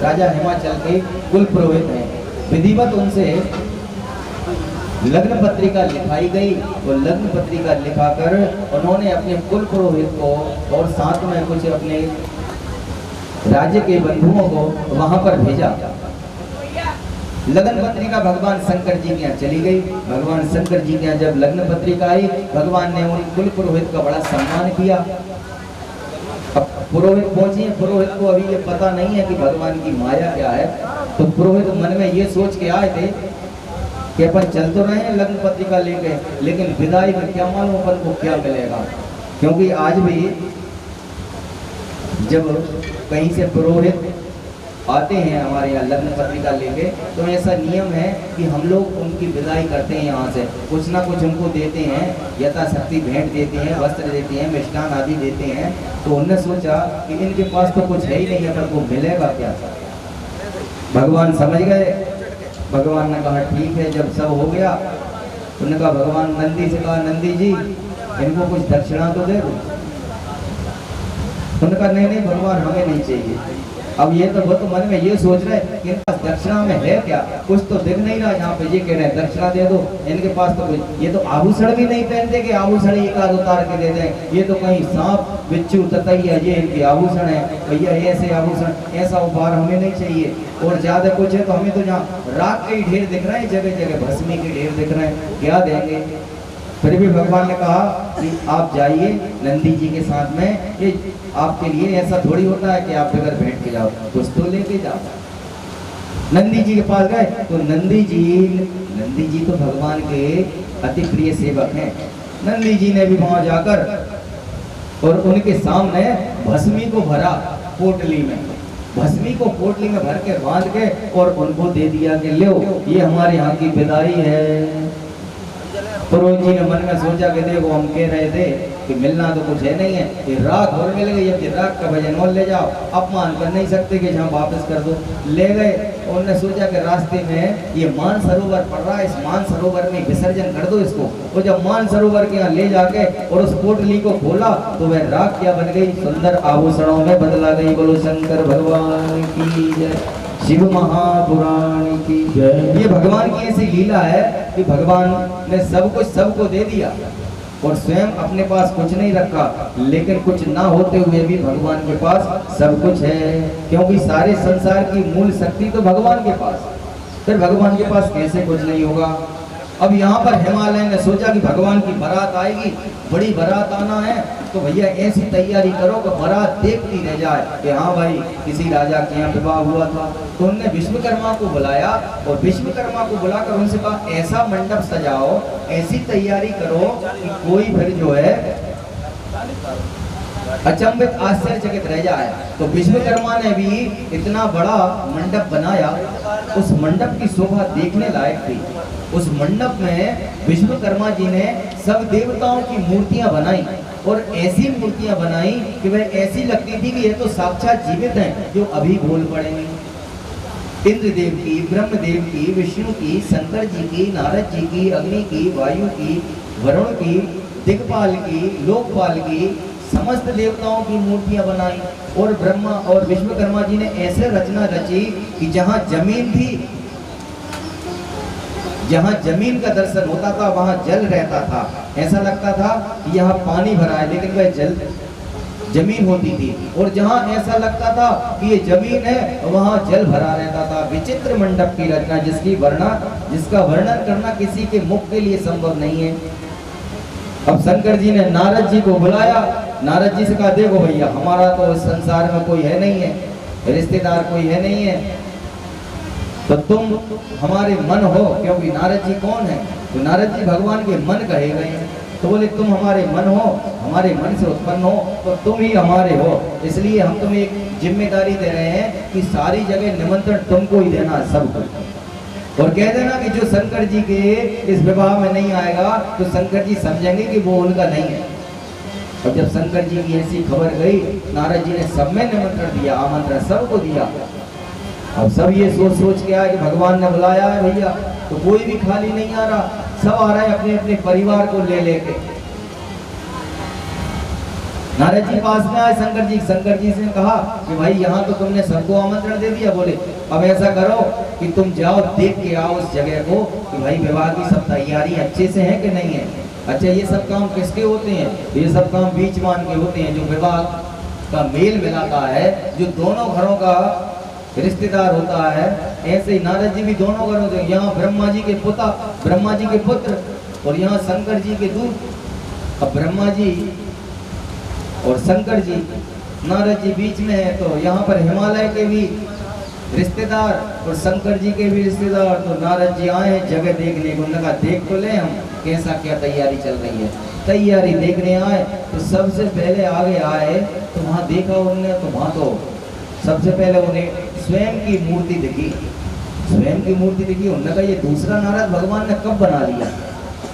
राजा हिमाचल के कुल पुरोहित हैं। विधिवत उनसे लग्न पत्रिका लिखाई गई और लग्न पत्रिका लिखाकर उन्होंने अपने कुल पुरोहित को और साथ में कुछ अपने राज्य के बंधुओं को वहां पर भेजा। लग्न पत्रिका भगवान शंकर जी के यहाँ चली गई। भगवान शंकर जी के यहाँ जब लग्न पत्रिका आई, भगवान ने उन कुल पुरोहित का बड़ा सम्मान किया। अब पुरोहित पहुंचे, पुरोहित को अभी ये पता नहीं है कि भगवान की माया क्या है। तो पुरोहित मन में ये सोच के आए थे कि अपन चल तो रहे हैं लग्न पत्रिका लेके, लेकिन विदाई में क्या मालूम अपन को क्या मिलेगा। क्योंकि आज भी जब कहीं से पुरोहित आते हैं हमारे यहाँ लग्न पत्रिका लेके, तो ऐसा नियम है कि हम लोग उनकी विदाई करते हैं। यहाँ से कुछ ना कुछ उनको देते हैं, यथाशक्ति भेंट देते हैं, वस्त्र देते हैं, मिष्ठान आदि देते हैं। तो उन्होंने सोचा कि इनके पास तो कुछ है ही नहीं, अपन को मिलेगा क्या। भगवान समझ गए। भगवान ने कहा ठीक है। जब सब हो गया, उन्होंने कहा भगवान नंदी से कहा, नंदी जी इनको कुछ दक्षिणा तो दे दो। उन्होंने कहा नहीं भगवान, हमें नहीं चाहिए। अब ये तो वो तो मन में ये सोच रहे कि इनके पास दक्षिणा में है क्या, कुछ तो दिख नहीं रहा। यहाँ पे ये कह रहे हैं दक्षिणा दे दो, इनके पास तो ये तो आभूषण भी नहीं पहनते कि आभूषण एक आध उतार के दे दें। ये तो कहीं सांप बिच्छू ततैया ये इनके आभूषण है। भैया ऐसे आभूषण, ऐसा उपहार हमें नहीं चाहिए। और ज्यादा कुछ है तो हमें तो जहाँ राख के ढेर दिख रहे हैं, जगह जगह भस्मी के ढेर दिख रहे हैं, क्या देंगे। फिर भी भगवान ने कहा कि आप जाइए नंदी जी के साथ में, ये आपके लिए ऐसा थोड़ी होता है कि आप बगैर भेंट के जाओ, कुछ तो लेके जाओ। नंदी जी के पास गए तो नंदी जी तो भगवान के अति प्रिय सेवक हैं। नंदी जी ने भी वहां जाकर और उनके सामने भस्मी को भरा पोटली में, भस्मी को पोटली में भर के बांध के और उनको दे दिया कि लो ये हमारे यहाँ की विदाई है। पुरोहित जी ने मन में सोचा कि देखो हम कह रहे थे कि मिलना तो कुछ है नहीं है, ये राख और मिल गई, अब राख का भजन और ले जाओ, अपमान कर नहीं सकते कि जहाँ वापस कर दो। ले गए। उन्होंने सोचा कि रास्ते में ये मान सरोवर पड़ रहा है, इस मान सरोवर में विसर्जन कर दो इसको। और जब मान सरोवर के यहाँ ले जाके और उस पोटली को खोला तो वह राख क्या बन गई, सुंदर आभूषणों में बदला गई। बोलो शंकर भगवान की जय, शिव महापुराण की जय। ये भगवान की ऐसी लीला है कि भगवान ने सब कुछ सबको दे दिया और स्वयं अपने पास कुछ नहीं रखा, लेकिन कुछ ना होते हुए भी भगवान के पास सब कुछ है। क्योंकि सारे संसार की मूल शक्ति तो भगवान के पास, फिर भगवान के पास कैसे कुछ नहीं होगा। अब यहाँ पर हिमालय ने सोचा कि भगवान की बारात आएगी, बड़ी बारात आना है, तो भैया ऐसी तैयारी करो कि बारात देखती रह जाए कि हाँ भाई किसी राजा के यहाँ विवाह हुआ था। तो उन्होंने विश्वकर्मा को बुलाया और विश्वकर्मा को बुलाकर उनसे कहा ऐसा मंडप सजाओ, ऐसी तैयारी करो कि कोई फिर जो है अचंभित आश्चर्यचकित रह जाए। तो विश्वकर्मा ने भी इतना बड़ा मंडप बनाया, उस मंडप की शोभा देखने लायक थी। उस मंडप में विश्वकर्मा जी ने सब देवताओं की मूर्तियां बनाई और ऐसी मूर्तियां बनाई कि वह ऐसी लगती थी कि ये तो साक्षात जीवित हैं, जो अभी बोल पड़ेंगे। इंद्रदेव की, ब्रह्मदेव की, विष्णु की, शंकर जी की, नारद जी की, अग्नि की, वायु की, वरुण की, दिक्पाल की, लोकपाल की, समस्त देवताओं की मूर्तियां बनाई। और ब्रह्मा और विश्वकर्मा जी ने ऐसे रचना रची कि जहां जमीन थी, जहां जमीन का दर्शन होता था वहां जल रहता था। ऐसा लगता था कि यहाँ पानी भरा है, लेकिन वह जल जमीन होती थी। और जहां ऐसा लगता था कि ये जमीन है, वहां जल भरा रहता था। विचित्र मंडप की रचना, जिसका वर्णन करना किसी के मुख के लिए संभव नहीं है। अब शंकर जी ने नारद जी को बुलाया, नारद जी से कहा, देखो भैया, हमारा तो इस संसार में कोई है नहीं है, रिश्तेदार कोई है नहीं है, तो तुम हमारे मन हो। क्योंकि नारद जी कौन है? तो नारद जी भगवान के मन कहे गए हैं। तो बोले, तुम हमारे मन हो, हमारे मन से उत्पन्न हो, तो तुम ही हमारे हो। इसलिए हम तुम्हें एक जिम्मेदारी दे रहे हैं कि सारी जगह निमंत्रण तुमको ही देना है, सबको। और कह देना कि जो शंकर जी के इस विवाह में नहीं आएगा तो शंकर जी समझेंगे कि वो उनका नहीं है। और जब शंकर जी की ऐसी खबर गई, नारद जी ने सब में निमंत्रण दिया, आमंत्रण सबको दिया। अब सब ये सोच के आए कि भगवान ने बुलाया है भैया, तो कोई भी खाली नहीं आ रहा, सब आ रहे हैं अपने अपने परिवार को ले लेके। नारद जी पास में आए शंकर जी से कहा कि भाई, यहाँ तो तुमने सबको आमंत्रण दे दिया। बोले, अब ऐसा करो कि तुम जाओ, देख के आओ उस जगह को कि भाई विवाह की सब तैयारी अच्छे से है कि नहीं है। अच्छा, ये सब काम किसके होते हैं? ये सब काम बीचमान के होते हैं, जो विवाह का मेल मिलाता है, जो दोनों घरों का रिश्तेदार होता है। ऐसे ही नारद जी भी दोनों घरों से, यहाँ ब्रह्मा जी के पुत्र और यहाँ शंकर जी के दूत। अब ब्रह्मा जी और शंकर जी, नारद जी बीच में है, तो यहाँ पर हिमालय के भी रिश्तेदार और शंकर जी के भी रिश्तेदार। तो नारद जी आए जगह देखने को, उन्होंने कहा, देख तो ले हम कैसा क्या तैयारी चल रही है। तैयारी देखने आए तो सबसे पहले आगे आए, तो वहाँ देखा उन्होंने, तो वहाँ तो सबसे पहले उन्हें स्वयं की मूर्ति दिखी। उन्होंने कहा, ये दूसरा नारद भगवान ने कब बना लिया?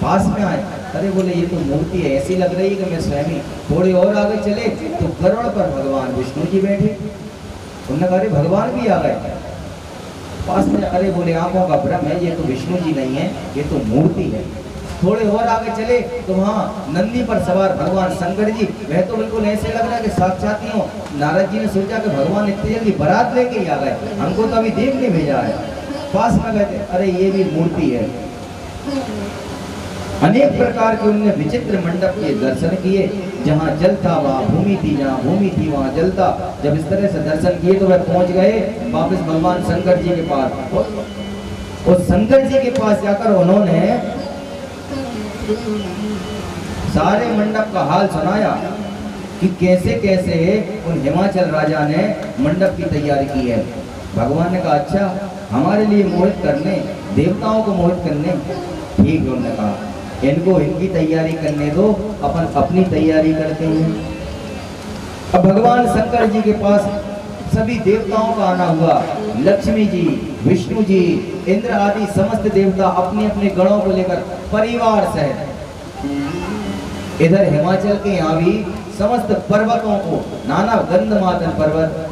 पास में आए, अरे बोले, ये तो मूर्ति है, ऐसी लग रही है कि मैं स्वयं ही। थोड़ी और आगे चले तो गरुड़ पर भगवान विष्णु जी बैठे। उन्होंने कहा, अरे भगवान भी आ गए पास में। अरे बोले, आंखों का भ्रम है, ये तो विष्णु जी नहीं है, ये तो मूर्ति है। थोड़े और आगे चले तो वहाँ नंदी पर सवार भगवान शंकर जी, वह तो बिल्कुल ऐसे लग रहा है कि साक्षात ही हो। नारद जी ने सोचा कि भगवान इतनी जल्दी बारात लेके ही आ गए, हमको तो अभी देखने भेजा है। पास में गए, अरे ये भी मूर्ति है। अनेक प्रकार के उन्होंने विचित्र मंडप के दर्शन किए। जहाँ जल था वहाँ भूमि थी, जहाँ भूमि थी वहाँ जल था। जब इस तरह से दर्शन किए तो वह पहुंच गए वापस भगवान शंकर जी के पास। और शंकर जी के पास जाकर उन्होंने सारे मंडप का हाल सुनाया कि कैसे कैसे उन हिमाचल राजा ने मंडप की तैयारी की है। भगवान ने कहा, अच्छा, हमारे लिए मोहित करने, देवताओं को मोहित करने, ठीक है। उन्होंने कहा, इनको इनकी तैयारी करने दो, अपन अपनी तैयारी करते हैं। अब भगवान शंकर जी के पास सभी देवताओं का आना हुआ। लक्ष्मी जी, विष्णु जी, इंद्र आदि समस्त देवता अपने अपने गणों को लेकर परिवार सहित इधर हिमाचल के यहाँ भी समस्त पर्वतों को, नाना गंधमादन पर्वत,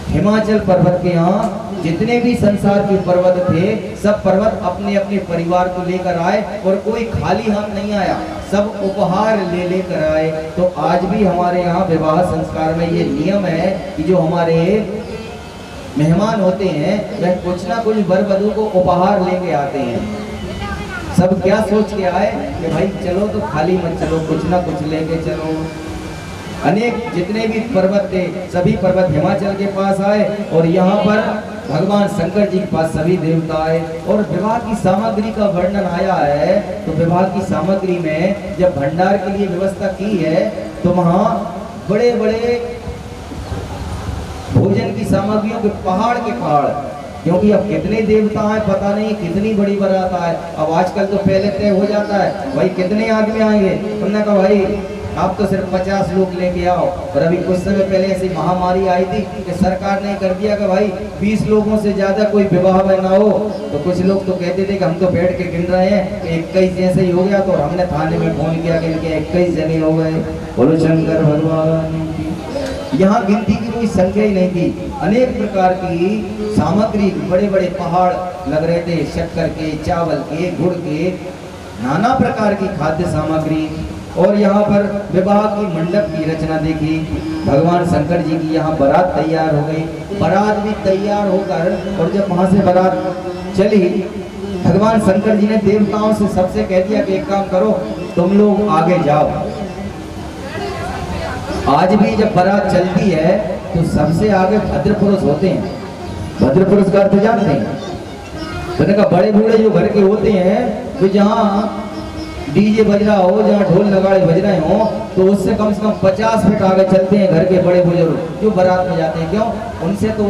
हिमाचल पर्वत के यहाँ जितने भी संसार के पर्वत थे, सब पर्वत अपने अपने परिवार को लेकर आए और कोई खाली हाथ नहीं आया, सब उपहार ले लेकर आए। तो आज भी हमारे यहाँ विवाह संस्कार में ये नियम है कि जो हमारे मेहमान होते हैं वह कुछ ना कुछ वर वधू को उपहार लेके आते हैं। सब क्या सोच के आए कि भाई चलो तो खाली मत चलो, कुछ ना कुछ लेके चलो। अनेक जितने भी पर्वत थे सभी पर्वत हिमाचल के पास आए और यहाँ पर भगवान शंकर जी के पास सभी देवता आए। और विवाह की सामग्री का वर्णन आया है, तो विवाह की सामग्री में जब भंडार के लिए व्यवस्था की है तो वहाँ बड़े बड़े भोजन की सामग्रियों के पहाड़ के पहाड़, क्योंकि अब कितने देवता हैं पता नहीं, कितनी बड़ी बारात है। अब आजकल तो पहले तय हो जाता है भाई कितने आदमी आएंगे। उन्होंने कहा भाई आप तो सिर्फ 50 लोग लेके आओ। और अभी कुछ समय पहले ऐसी महामारी आई थी कि सरकार ने कर दिया कि भाई 20 लोगों से ज्यादा कोई विवाह में ना हो। तो कुछ लोग तो कहते थे कि हम तो बैठ के गिन रहे हैं कि 21 जैसे ही हो गया, तो हमने थाने में फोन किया कि इनके 21 जने हो गए। बोलो शंकर भगवान की। यहाँ गिनती की कोई संख्या ही नहीं थी। अनेक प्रकार की सामग्री, बड़े बड़े पहाड़ लग रहे थे, शक्कर के, चावल के, गुड़ के, नाना प्रकार की खाद्य सामग्री। और यहाँ पर विवाह की मंडप की रचना देखी। भगवान शंकर जी की यहाँ बारात तैयार हो गई। बारात भी तैयार होकर, और जब वहां से बारात चली, भगवान शंकर जी ने देवताओं से सबसे कह दिया कि एक काम करो, तुम लोग आगे जाओ। आज भी जब बारात चलती है तो सबसे आगे भद्र पुरुष होते हैं। भद्र पुरुष का अर्थ जानते हैं? तो कहा बड़े बूढ़े जो घर के होते हैं, तो जहाँ डीजे बज रहा हो, जहाँ ढोल नगाड़े बज रहे हो, तो उससे कम से कम 50 फीट आगे चलते हैं घर के बड़े बुजुर्ग जो बारात में जाते हैं। क्यों? उनसे तो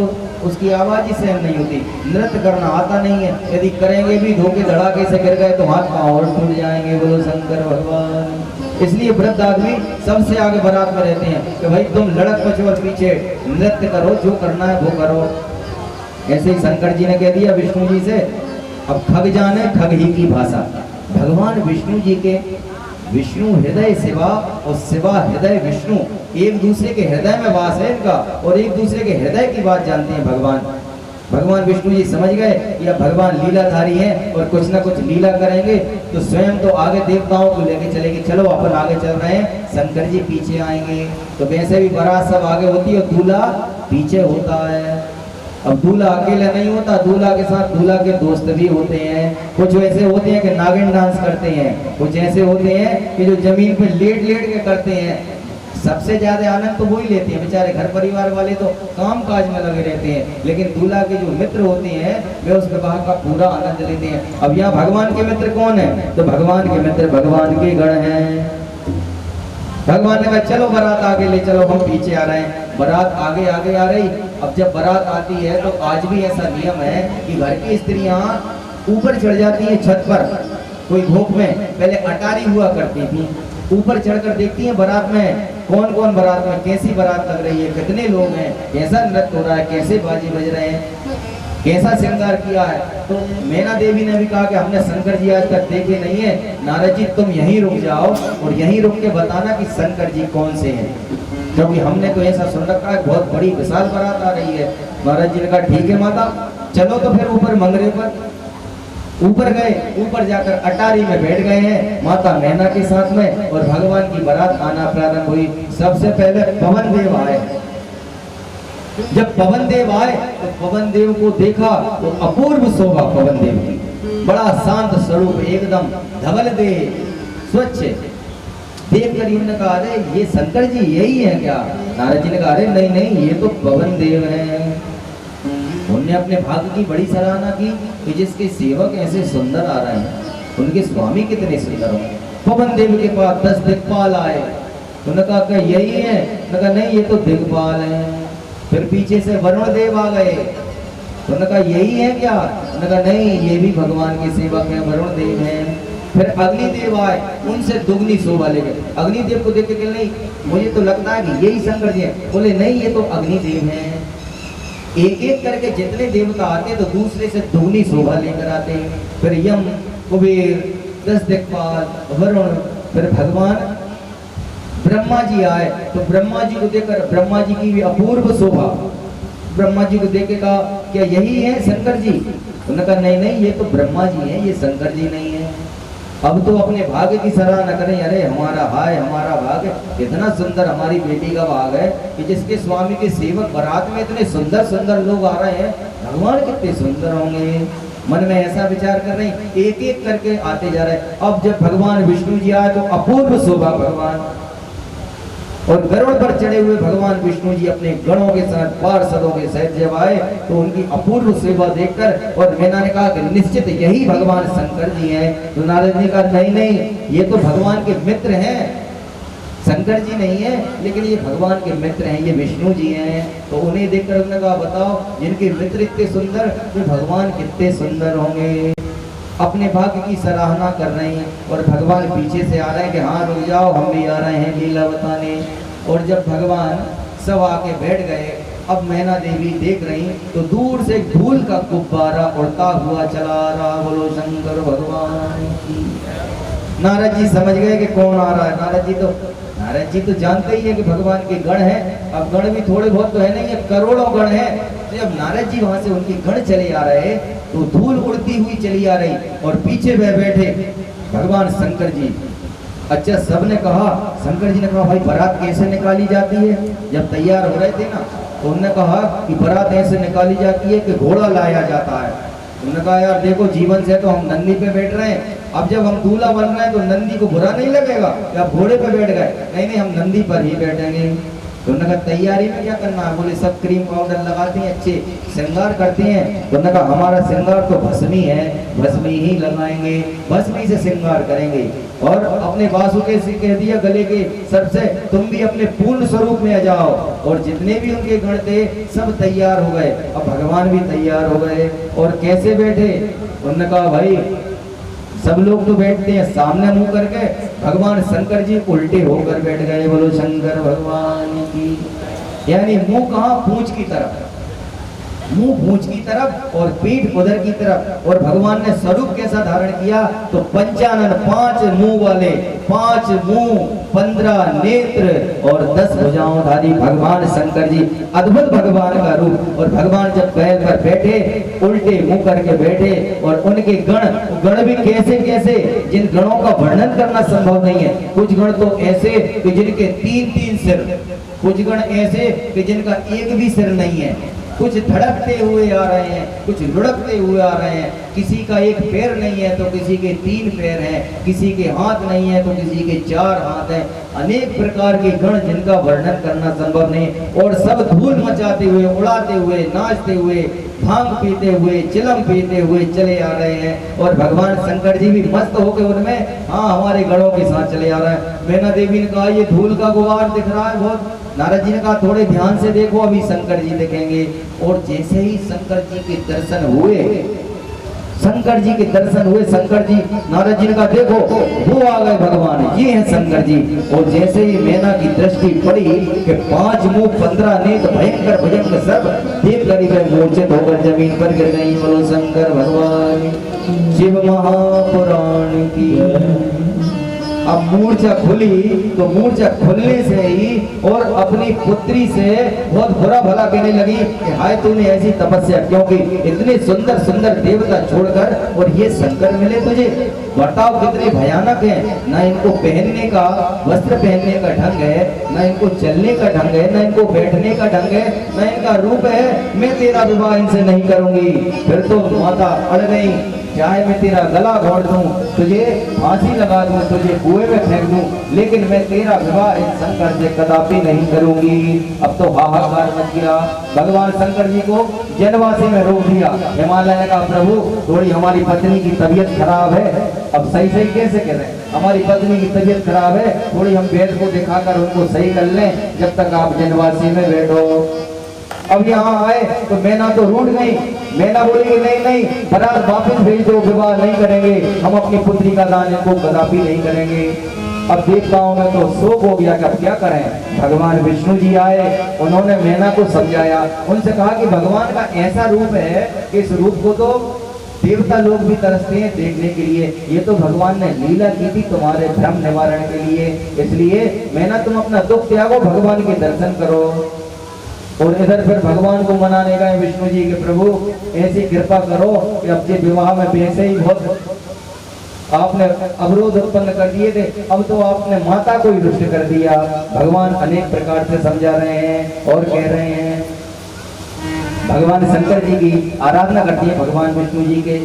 उसकी आवाज ही सहन नहीं होती, नृत्य करना आता नहीं है। यदि करेंगे भी, धोखे धड़ाके से गिर गए तो हाथ पांव और टूट जाएंगे। बोलो शंकर भगवान। इसलिए वृद्ध आदमी सबसे आगे बारात में रहते हैं कि भाई तुम लड़क बचो और पीछे नृत्य करो, जो करना है वो करो। ऐसे ही शंकर जी ने कह दिया विष्णु जी से, अब खग जाने खग ही की भाषा। भगवान विष्णु जी के, विष्णु हृदय शिवा और शिवा हृदय विष्णु, एक दूसरे के हृदय में वास है इनका, और एक दूसरे के हृदय की बात जानते हैं भगवान। भगवान विष्णु जी समझ गए कि अब भगवान लीलाधारी हैं और कुछ ना कुछ लीला करेंगे, तो स्वयं तो आगे देवताओं को लेके चलेंगे। चलो अपन आगे चल रहे हैं, शंकर जी पीछे आएंगे। तो वैसे भी बारात सब आगे होती है और दूल्हा पीछे होता है। अब दूल्हा अकेले नहीं होता, दूल्हा के साथ दूल्हा के दोस्त भी होते हैं। कुछ ऐसे होते हैं कि नागिन डांस करते हैं, कुछ ऐसे होते हैं कि जो जमीन पे लेट लेट के करते हैं। सबसे ज्यादा आनंद तो वो ही लेते हैं बेचारे, घर परिवार वाले तो काम काज में लगे रहते हैं, लेकिन दूल्हा के जो मित्र होते हैं वे उस विवाह का पूरा आनंद लेते हैं। अब यहाँ भगवान के मित्र कौन है? तो भगवान के मित्र भगवान के गण हैं। भगवान ने कहा चलो बारात आगे ले चलो, हम पीछे आ रहे हैं। बारात आगे आगे आ रही। अब जब बारात आती है तो आज भी ऐसा नियम है कि घर की स्त्रियां ऊपर चढ़ जाती हैं छत पर। कोई घोक में पहले अटारी हुआ करती थी, ऊपर चढ़कर देखती हैं बारात में कौन कौन बारात में, कैसी बारात लग रही है, कितने लोग हैं, कैसा नृत्य हो रहा है, कैसे बाजी बज रहे हैं, कैसा श्रृंगार किया है। तो मैना देवी ने भी कहा कि हमने शंकर जी आज तक देखे नहीं है, नारद जी तुम यहीं रुक जाओ और यहीं रुक के बताना कि शंकर जी कौन से हैं, क्योंकि हमने तो ऐसा सुन रखा है बहुत बड़ी विशाल बारात आ रही है। महाराज जी ने कहा ठीक है माता, चलो। तो फिर ऊपर मंगरे पर ऊपर गए, ऊपर जाकर अटारी में बैठ गए हैं माता मैना के साथ में, और भगवान की बारात आना प्रारंभ हुई। सबसे पहले पवन देव आए। जब पवन देव आए तो पवन देव को देखा तो अपूर्व शोभा पवन देव की, बड़ा शांत स्वरूप, एकदम धवल देह, स्वच्छ। देख कर उन्होंने कहा अरे ये शंकर जी यही है क्या? नारद जी ने कहा अरे नहीं नहीं, ये तो पवन देव हैं। उनने अपने भाग्य की बड़ी सराहना की कि जिसके सेवक ऐसे सुंदर आ रहे हैं, उनके स्वामी कितने सुंदर होंगे। पवन देव के पास 10 दिक्पाल आए। उन्होंने कहा यही है? उन्होंने कहा नहीं, ये तो दिक्पाल है। फिर पीछे से वरुण देव आ गए। उन्होंने कहा यही है क्या? उन्होंने कहा नहीं, ये भी भगवान के सेवक हैं, वरुण देव हैं। फिर अग्निदेव आए, उनसे दुगनी शोभा ले गए। अग्निदेव को देख के नहीं, मुझे तो लगता है कि यही शंकर जी हैं। बोले नहीं, ये तो अग्निदेव हैं। एक एक करके जितने देवता आते तो दूसरे से दुगनी शोभा लेकर आते। फिर यम, कुबेर, 10 दिक्पाल, वरुण, फिर भगवान ब्रह्मा जी आए। तो ब्रह्मा जी को देखकर ब्रह्मा जी की भी अपूर्व शोभा, ब्रह्मा जी को देख के कहा क्या यही है शंकर जी? उन्होंने कहा नहीं नहीं, ये तो ब्रह्मा जी हैं, ये शंकर जी नहीं है। अब तो अपने भाग्य की सराहना करें, अरे हमारा हाय हमारा भाग्य, इतना सुंदर हमारी बेटी का भाग है कि जिसके स्वामी के सेवक बारात में इतने सुंदर सुंदर लोग आ रहे हैं, भगवान कितने सुंदर होंगे। मन में ऐसा विचार कर रहे, एक एक करके आते जा रहे। अब जब भगवान विष्णु जी आए तो अपूर्व शोभा भगवान, और गरुड़ पर चढ़े हुए भगवान विष्णु जी अपने गणों के साथ पार्षदों के सहित जब आए तो उनकी अपूर्व सेवा देखकर, और मैंने ने कहा कि निश्चित यही भगवान शंकर जी हैं। तो नारद जी कहा नहीं नहीं, ये तो भगवान के मित्र हैं, शंकर जी नहीं है, लेकिन ये भगवान के मित्र हैं, ये विष्णु जी हैं। तो उन्हें देखकर उन्होंने कहा बताओ, जिनके मित्र इतने सुंदर, तो भगवान कितने सुंदर होंगे। अपने भाग्य की सराहना कर रहे हैं और भगवान पीछे से आ रहे हैं कि हाँ रुक जाओ, हम भी आ रहे हैं लीला बताने। और जब भगवान सब आके बैठ गए, अब मैना देवी देख रही तो दूर से धूल का गुब्बारा उड़ता हुआ चला रहा। बोलो शंकर भगवान की। नारद जी समझ गए कि कौन आ रहा है। नारद जी तो जानते ही है कि भगवान के गण है। अब गण भी थोड़े बहुत तो है नहीं, ये करोड़ों गण है। तो जब नारद जी वहां से उनके गण चले आ रहे तो धूल उड़ती हुई चली आ रही और पीछे वह बैठे भगवान शंकर जी। अच्छा, सबने कहा, शंकर जी ने कहा भाई बारात कैसे निकाली जाती है? जब तैयार हो रहे थे ना तो उन्होंने कहा कि बारात ऐसे निकाली जाती है कि घोड़ा लाया जाता है। उन्होंने कहा यार देखो, जीवन से तो हम नंदी पे बैठ रहे हैं, अब जब हम दूल्हा बन रहे हैं तो नंदी को बुरा नहीं लगेगा कि आप घोड़े पे बैठ गए? नहीं, हम नंदी पर ही बैठेंगे। तो उन्होंने कहा तैयारी में क्या करना है? बोले सब क्रीम पाउडर लगाते हैं, अच्छे श्रृंगार करते हैं। तो उन्होंने कहा हमारा श्रृंगार तो भस्मी है, भस्मी ही लगाएंगे, भस्मी से श्रृंगार करेंगे। और अपने वासुके से कह दिया गले के सर से, तुम भी अपने पूर्ण स्वरूप में आ जाओ। और जितने भी उनके गण थे सब तैयार हो गए। अब भगवान भी तैयार हो गए। और कैसे बैठे? उन्होंने कहा भाई सब लोग तो बैठते हैं सामने मुंह करके, भगवान शंकर जी उल्टे होकर बैठ गए। बोलो शंकर भगवान की। यानी मुंह कहाँ? पूंछ की तरफ, मुंह पूंछ की तरफ और पीठ उधर की तरफ। और भगवान ने स्वरूप कैसा धारण किया? तो पंचानन, 5 मुंह वाले, 5 मुंह, 15 नेत्र और 10 भुजाओंधारी भगवान शंकर जी। अद्भुत भगवान का रूप। और भगवान जब बैल पर बैठे, उल्टे मुंह करके बैठे, और उनके गण भी कैसे कैसे, जिन गणों का वर्णन करना संभव नहीं है। कुछ गण तो ऐसे कि जिनके 3-3 सिर, कुछ गण ऐसे कि जिनका एक भी सिर नहीं है, कुछ धड़कते हुए आ रहे हैं, कुछ लुढ़कते हुए आ रहे हैं। किसी का एक पैर नहीं है तो किसी के 3 पैर हैं, किसी के हाथ नहीं है तो किसी के 4 हाथ हैं। अनेक प्रकार के गण जिनका वर्णन करना संभव नहीं। और सब धूल मचाते हुए, उड़ाते हुए, नाचते हुए, भांग पीते हुए, चिलम पीते हुए चले आ रहे हैं। और भगवान शंकर जी भी मस्त होकर उनमें, हाँ हमारे गणों के साथ चले आ रहे हैं। मैना देवी ने कहा ये धूल का गुबार दिख रहा है बहुत। नारद जी ने कहा थोड़े ध्यान से देखो, अभी शंकर जी दिखेंगे। और जैसे ही शंकर जी के दर्शन हुए, शंकर जी के दर्शन हुए, शंकर जी, नारद जी ने कहा देखो वो आ गए भगवान, ये हैं शंकर जी। और जैसे ही मैना की दृष्टि पड़ी कि 5 मुंह 15 नेत्र भयंकर भयंकर सब देख कर वह मूर्छित होकर जमीन पर गिर गई। बोलो शंकर भगवान, शिव महापुराण की। अब मूर्छा खुली तो मूर्छा खुलने से ही और अपनी पुत्री से बहुत बुरा भला कहने लगी कि हाय तूने ऐसी तपस्या क्योंकि इतने सुंदर सुंदर देवता छोड़कर और ये शंकर मिले तुझे। बताओ कितने भयानक हैं। ना इनको पहनने का वस्त्र पहनने का ढंग है, ना इनको चलने का ढंग है, ना इनको बैठने का ढंग है, ना इनका रूप है। मैं तेरा विवाह इनसे नहीं करूंगी। फिर तो माता अड़ गई, चाहे मैं तेरा गला घोड़ दूं, तुझे फांसी लगा दूं, तुझे कुएं में फेंक दूं, लेकिन मैं तेरा विवाह इस शंकर से कदापि नहीं करूंगी। अब तो हाहाकार मच गया। भगवान शंकर जी को जनवासी में रोक दिया। हिमालय ने कहा प्रभु थोड़ी हमारी पत्नी की तबीयत खराब है। अब सही सही कैसे कह रहे हैं? हमारी पत्नी की तबीयत खराब है, थोड़ी हम वेद को दिखाकर उनको सही कर लें, जब तक आप जनवासी में बैठो। अब यहाँ आए तो मैना तो रूठ गई। मैना बोलेगी नहीं नहीं, बारात वापस भेज दो, विवाह नहीं करेंगे, हम अपनी पुत्री का दान इनको कदापि नहीं करेंगे। अब देवताओं में तो शोक हो गया कि अब क्या करें। भगवान विष्णु जी आए, उन्होंने मैना को समझाया, उनसे कहा कि भगवान का ऐसा रूप है कि इस रूप को तो देवता लोग भी तरसते हैं देखने के लिए। ये तो भगवान ने लीला की थी तुम्हारे भ्रम निवारण के लिए, इसलिए मैना तुम अपना दुख त्यागो, भगवान के दर्शन करो। और इधर फिर भगवान को मनाने गए विष्णु जी के प्रभु ऐसी कृपा करो कि अब के विवाह में वैसे ही बहुत आपने अवरोध उत्पन्न कर दिए थे, अब तो आपने माता को ही रुष्ट कर दिया। भगवान अनेक प्रकार से समझा रहे हैं और कह रहे हैं। भगवान शंकर जी की आराधना करती है भगवान विष्णु जी के।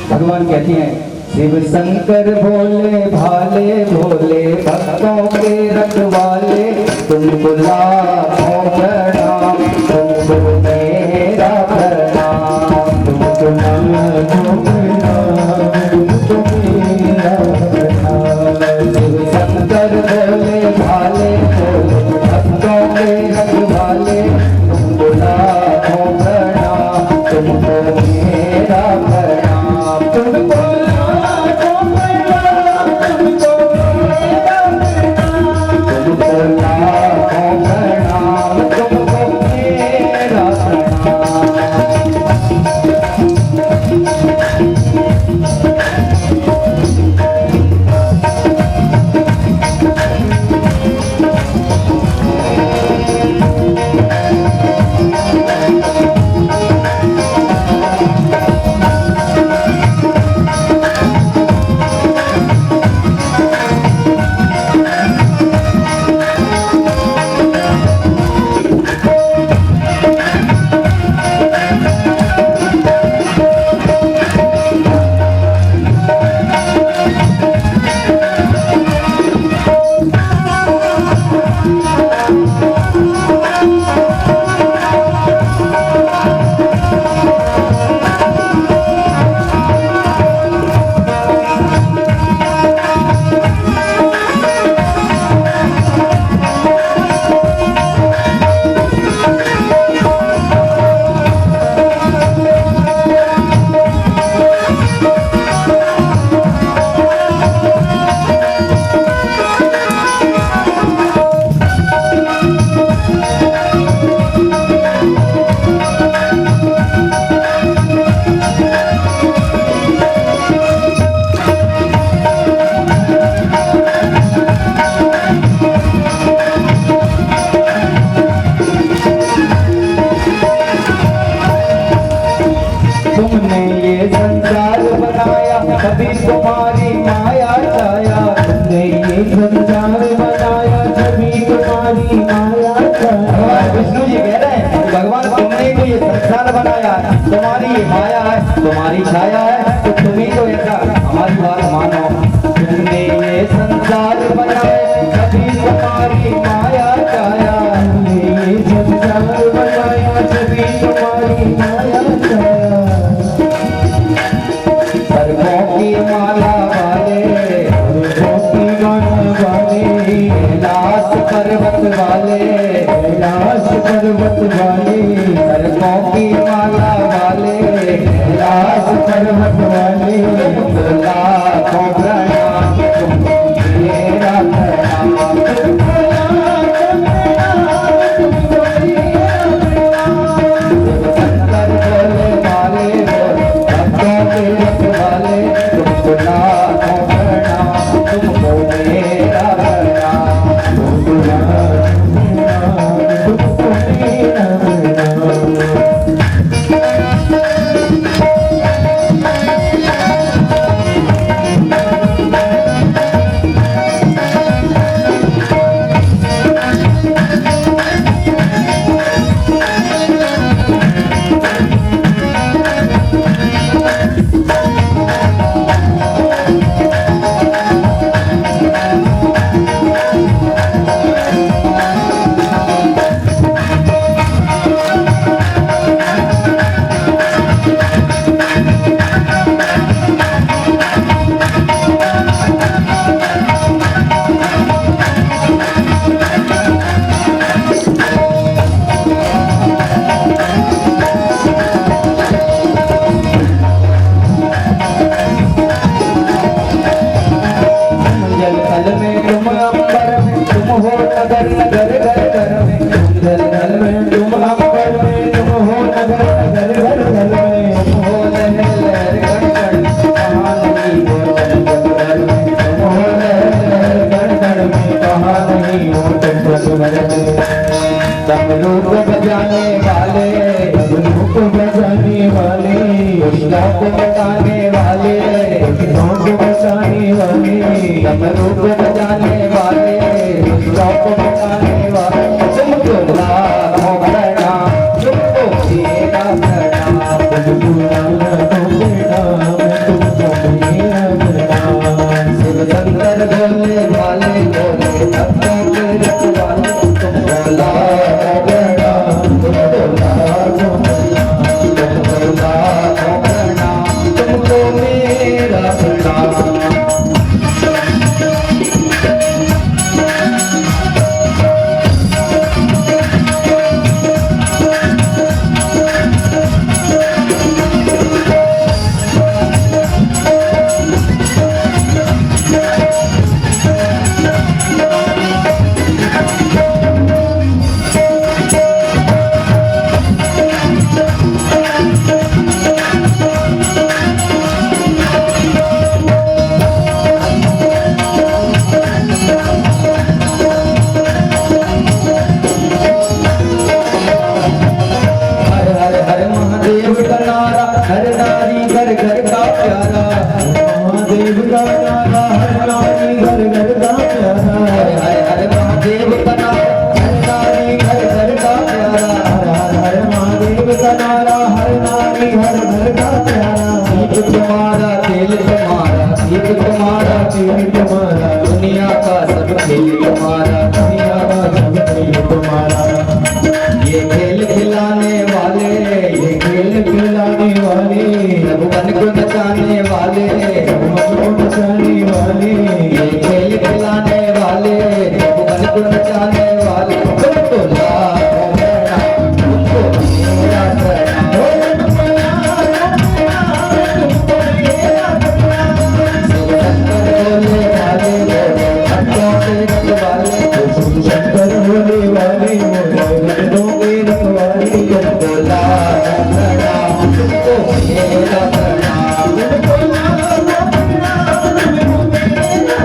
भगवान कहते हैं शिव शंकर भोले भाले भोले भक्तों के रखवाले, तुमको लाखों प्रणाम, तुमको मेरा प्रणाम, तुमको लाखों प्रणाम, तुमको मेरा प्रणाम। शिव शंकर भोले भाले भोले भक्तों के रखवाले, तुमको लाखों प्रणाम। तुमको मेरा प्रणाम, तुमको लाखों प्रणाम, तुमको मेरा प्रणाम, तुमको लाखों प्रणाम, तुमको मेरा प्रणाम। तुमने ये संसार बनाया कभी तुम्हारी माया छाया, तुमने ये संसार बनाया कभी तुम्हारी माया छाया। विष्णु जी कह रहे हैं भगवान तुमने तो ये संसार बनाया, तुम्हारी ये माया है, तुम्हारी छाया है, तो तुम ही तो ऐसा हमारी बात मानो। तुमने ये संसार बनाया कभी तुम्हारी माया छाया, तुमने ये संसार बनाया कभी तुम्हारी माया छाया। सर्वों की माला वाले, सर्वों की माला वाले, कैलाश पर्वत वाले, कैलाश पर्वत वाले, सर्वों की माला वाले, कैलाश पर्वत वाले, तुमको लाखों प्रणाम, तुमको मेरा प्रणाम, तुमको लाखों प्रणाम, तुमको मेरा प्रणाम। शंकर भोले वाले भक्तों के रखवाले, तुमको लाखों प्रणाम, तुमको मेरा प्रणाम, तुमको लाखों प्रणाम, तुमको मेरा प्रणाम। जल थल में तुम अंबर में, तुम हो नगर नगर घर घर में, जल थल में तुम अंबर में, तुम हो नगर नगर घर घर में, तुम हो लहर लहर गण गण, कहाँ नहीं हो तुम जग भर में, तुम हो लहर लहर गण गण में, कहाँ नहीं हो तुम जग भर में। डमरूक बजाने वाले, डमरूक बजाने वाले, शौक बजाने वाले, शौक बजाने वाले, डमरूक बजाने वाले, शौक बजाने वाले, तुमको लाखों प्रणाम, तुमको मेरा प्रणाम, तुमको लाखों प्रणाम, तुमको मेरा प्रणाम। शिव शंकर भोले वाले भोले भक्तों के रखवाले, तुमको लाखों प्रणाम, तुमको लाखों प्रणाम, तुमको लाखों प्रणाम, तुमको मेरा प्रणाम। हर नारी हर घर का प्यारा, दीप तुम्हारा तेल तुम्हारा, दीप तुम्हारा तेल तुम्हारा, दुनिया का सब खेल तुम्हारा, दुनिया का सब खेल तुम्हारा। ये खेल खिलाने वाले, ये खेल खिलाने वाले, सब मन को नचाने वाले, मन को बचाने वाले, ये खेल खिलाने वाले, सब मन को नचाने वाले, तुमको लाखों प्रणाम, तुमको मेरा प्रणाम। शंकर भोले वाले मोरे भक्तों के रखवाले, तुमको लाखों प्रणाम, तुमको मेरा प्रणाम, तुमको लाखों प्रणाम, तुमको मेरा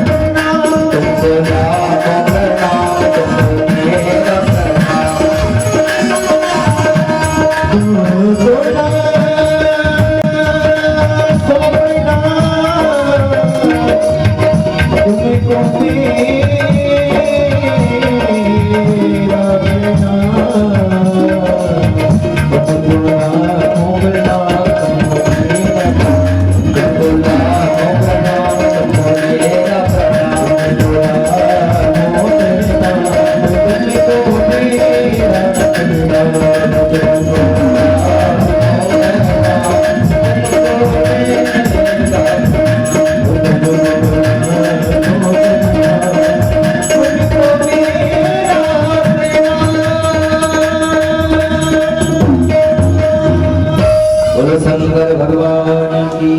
बोलो शंकर भगवान की,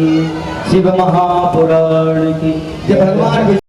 शिव महापुराण की जय। भगवान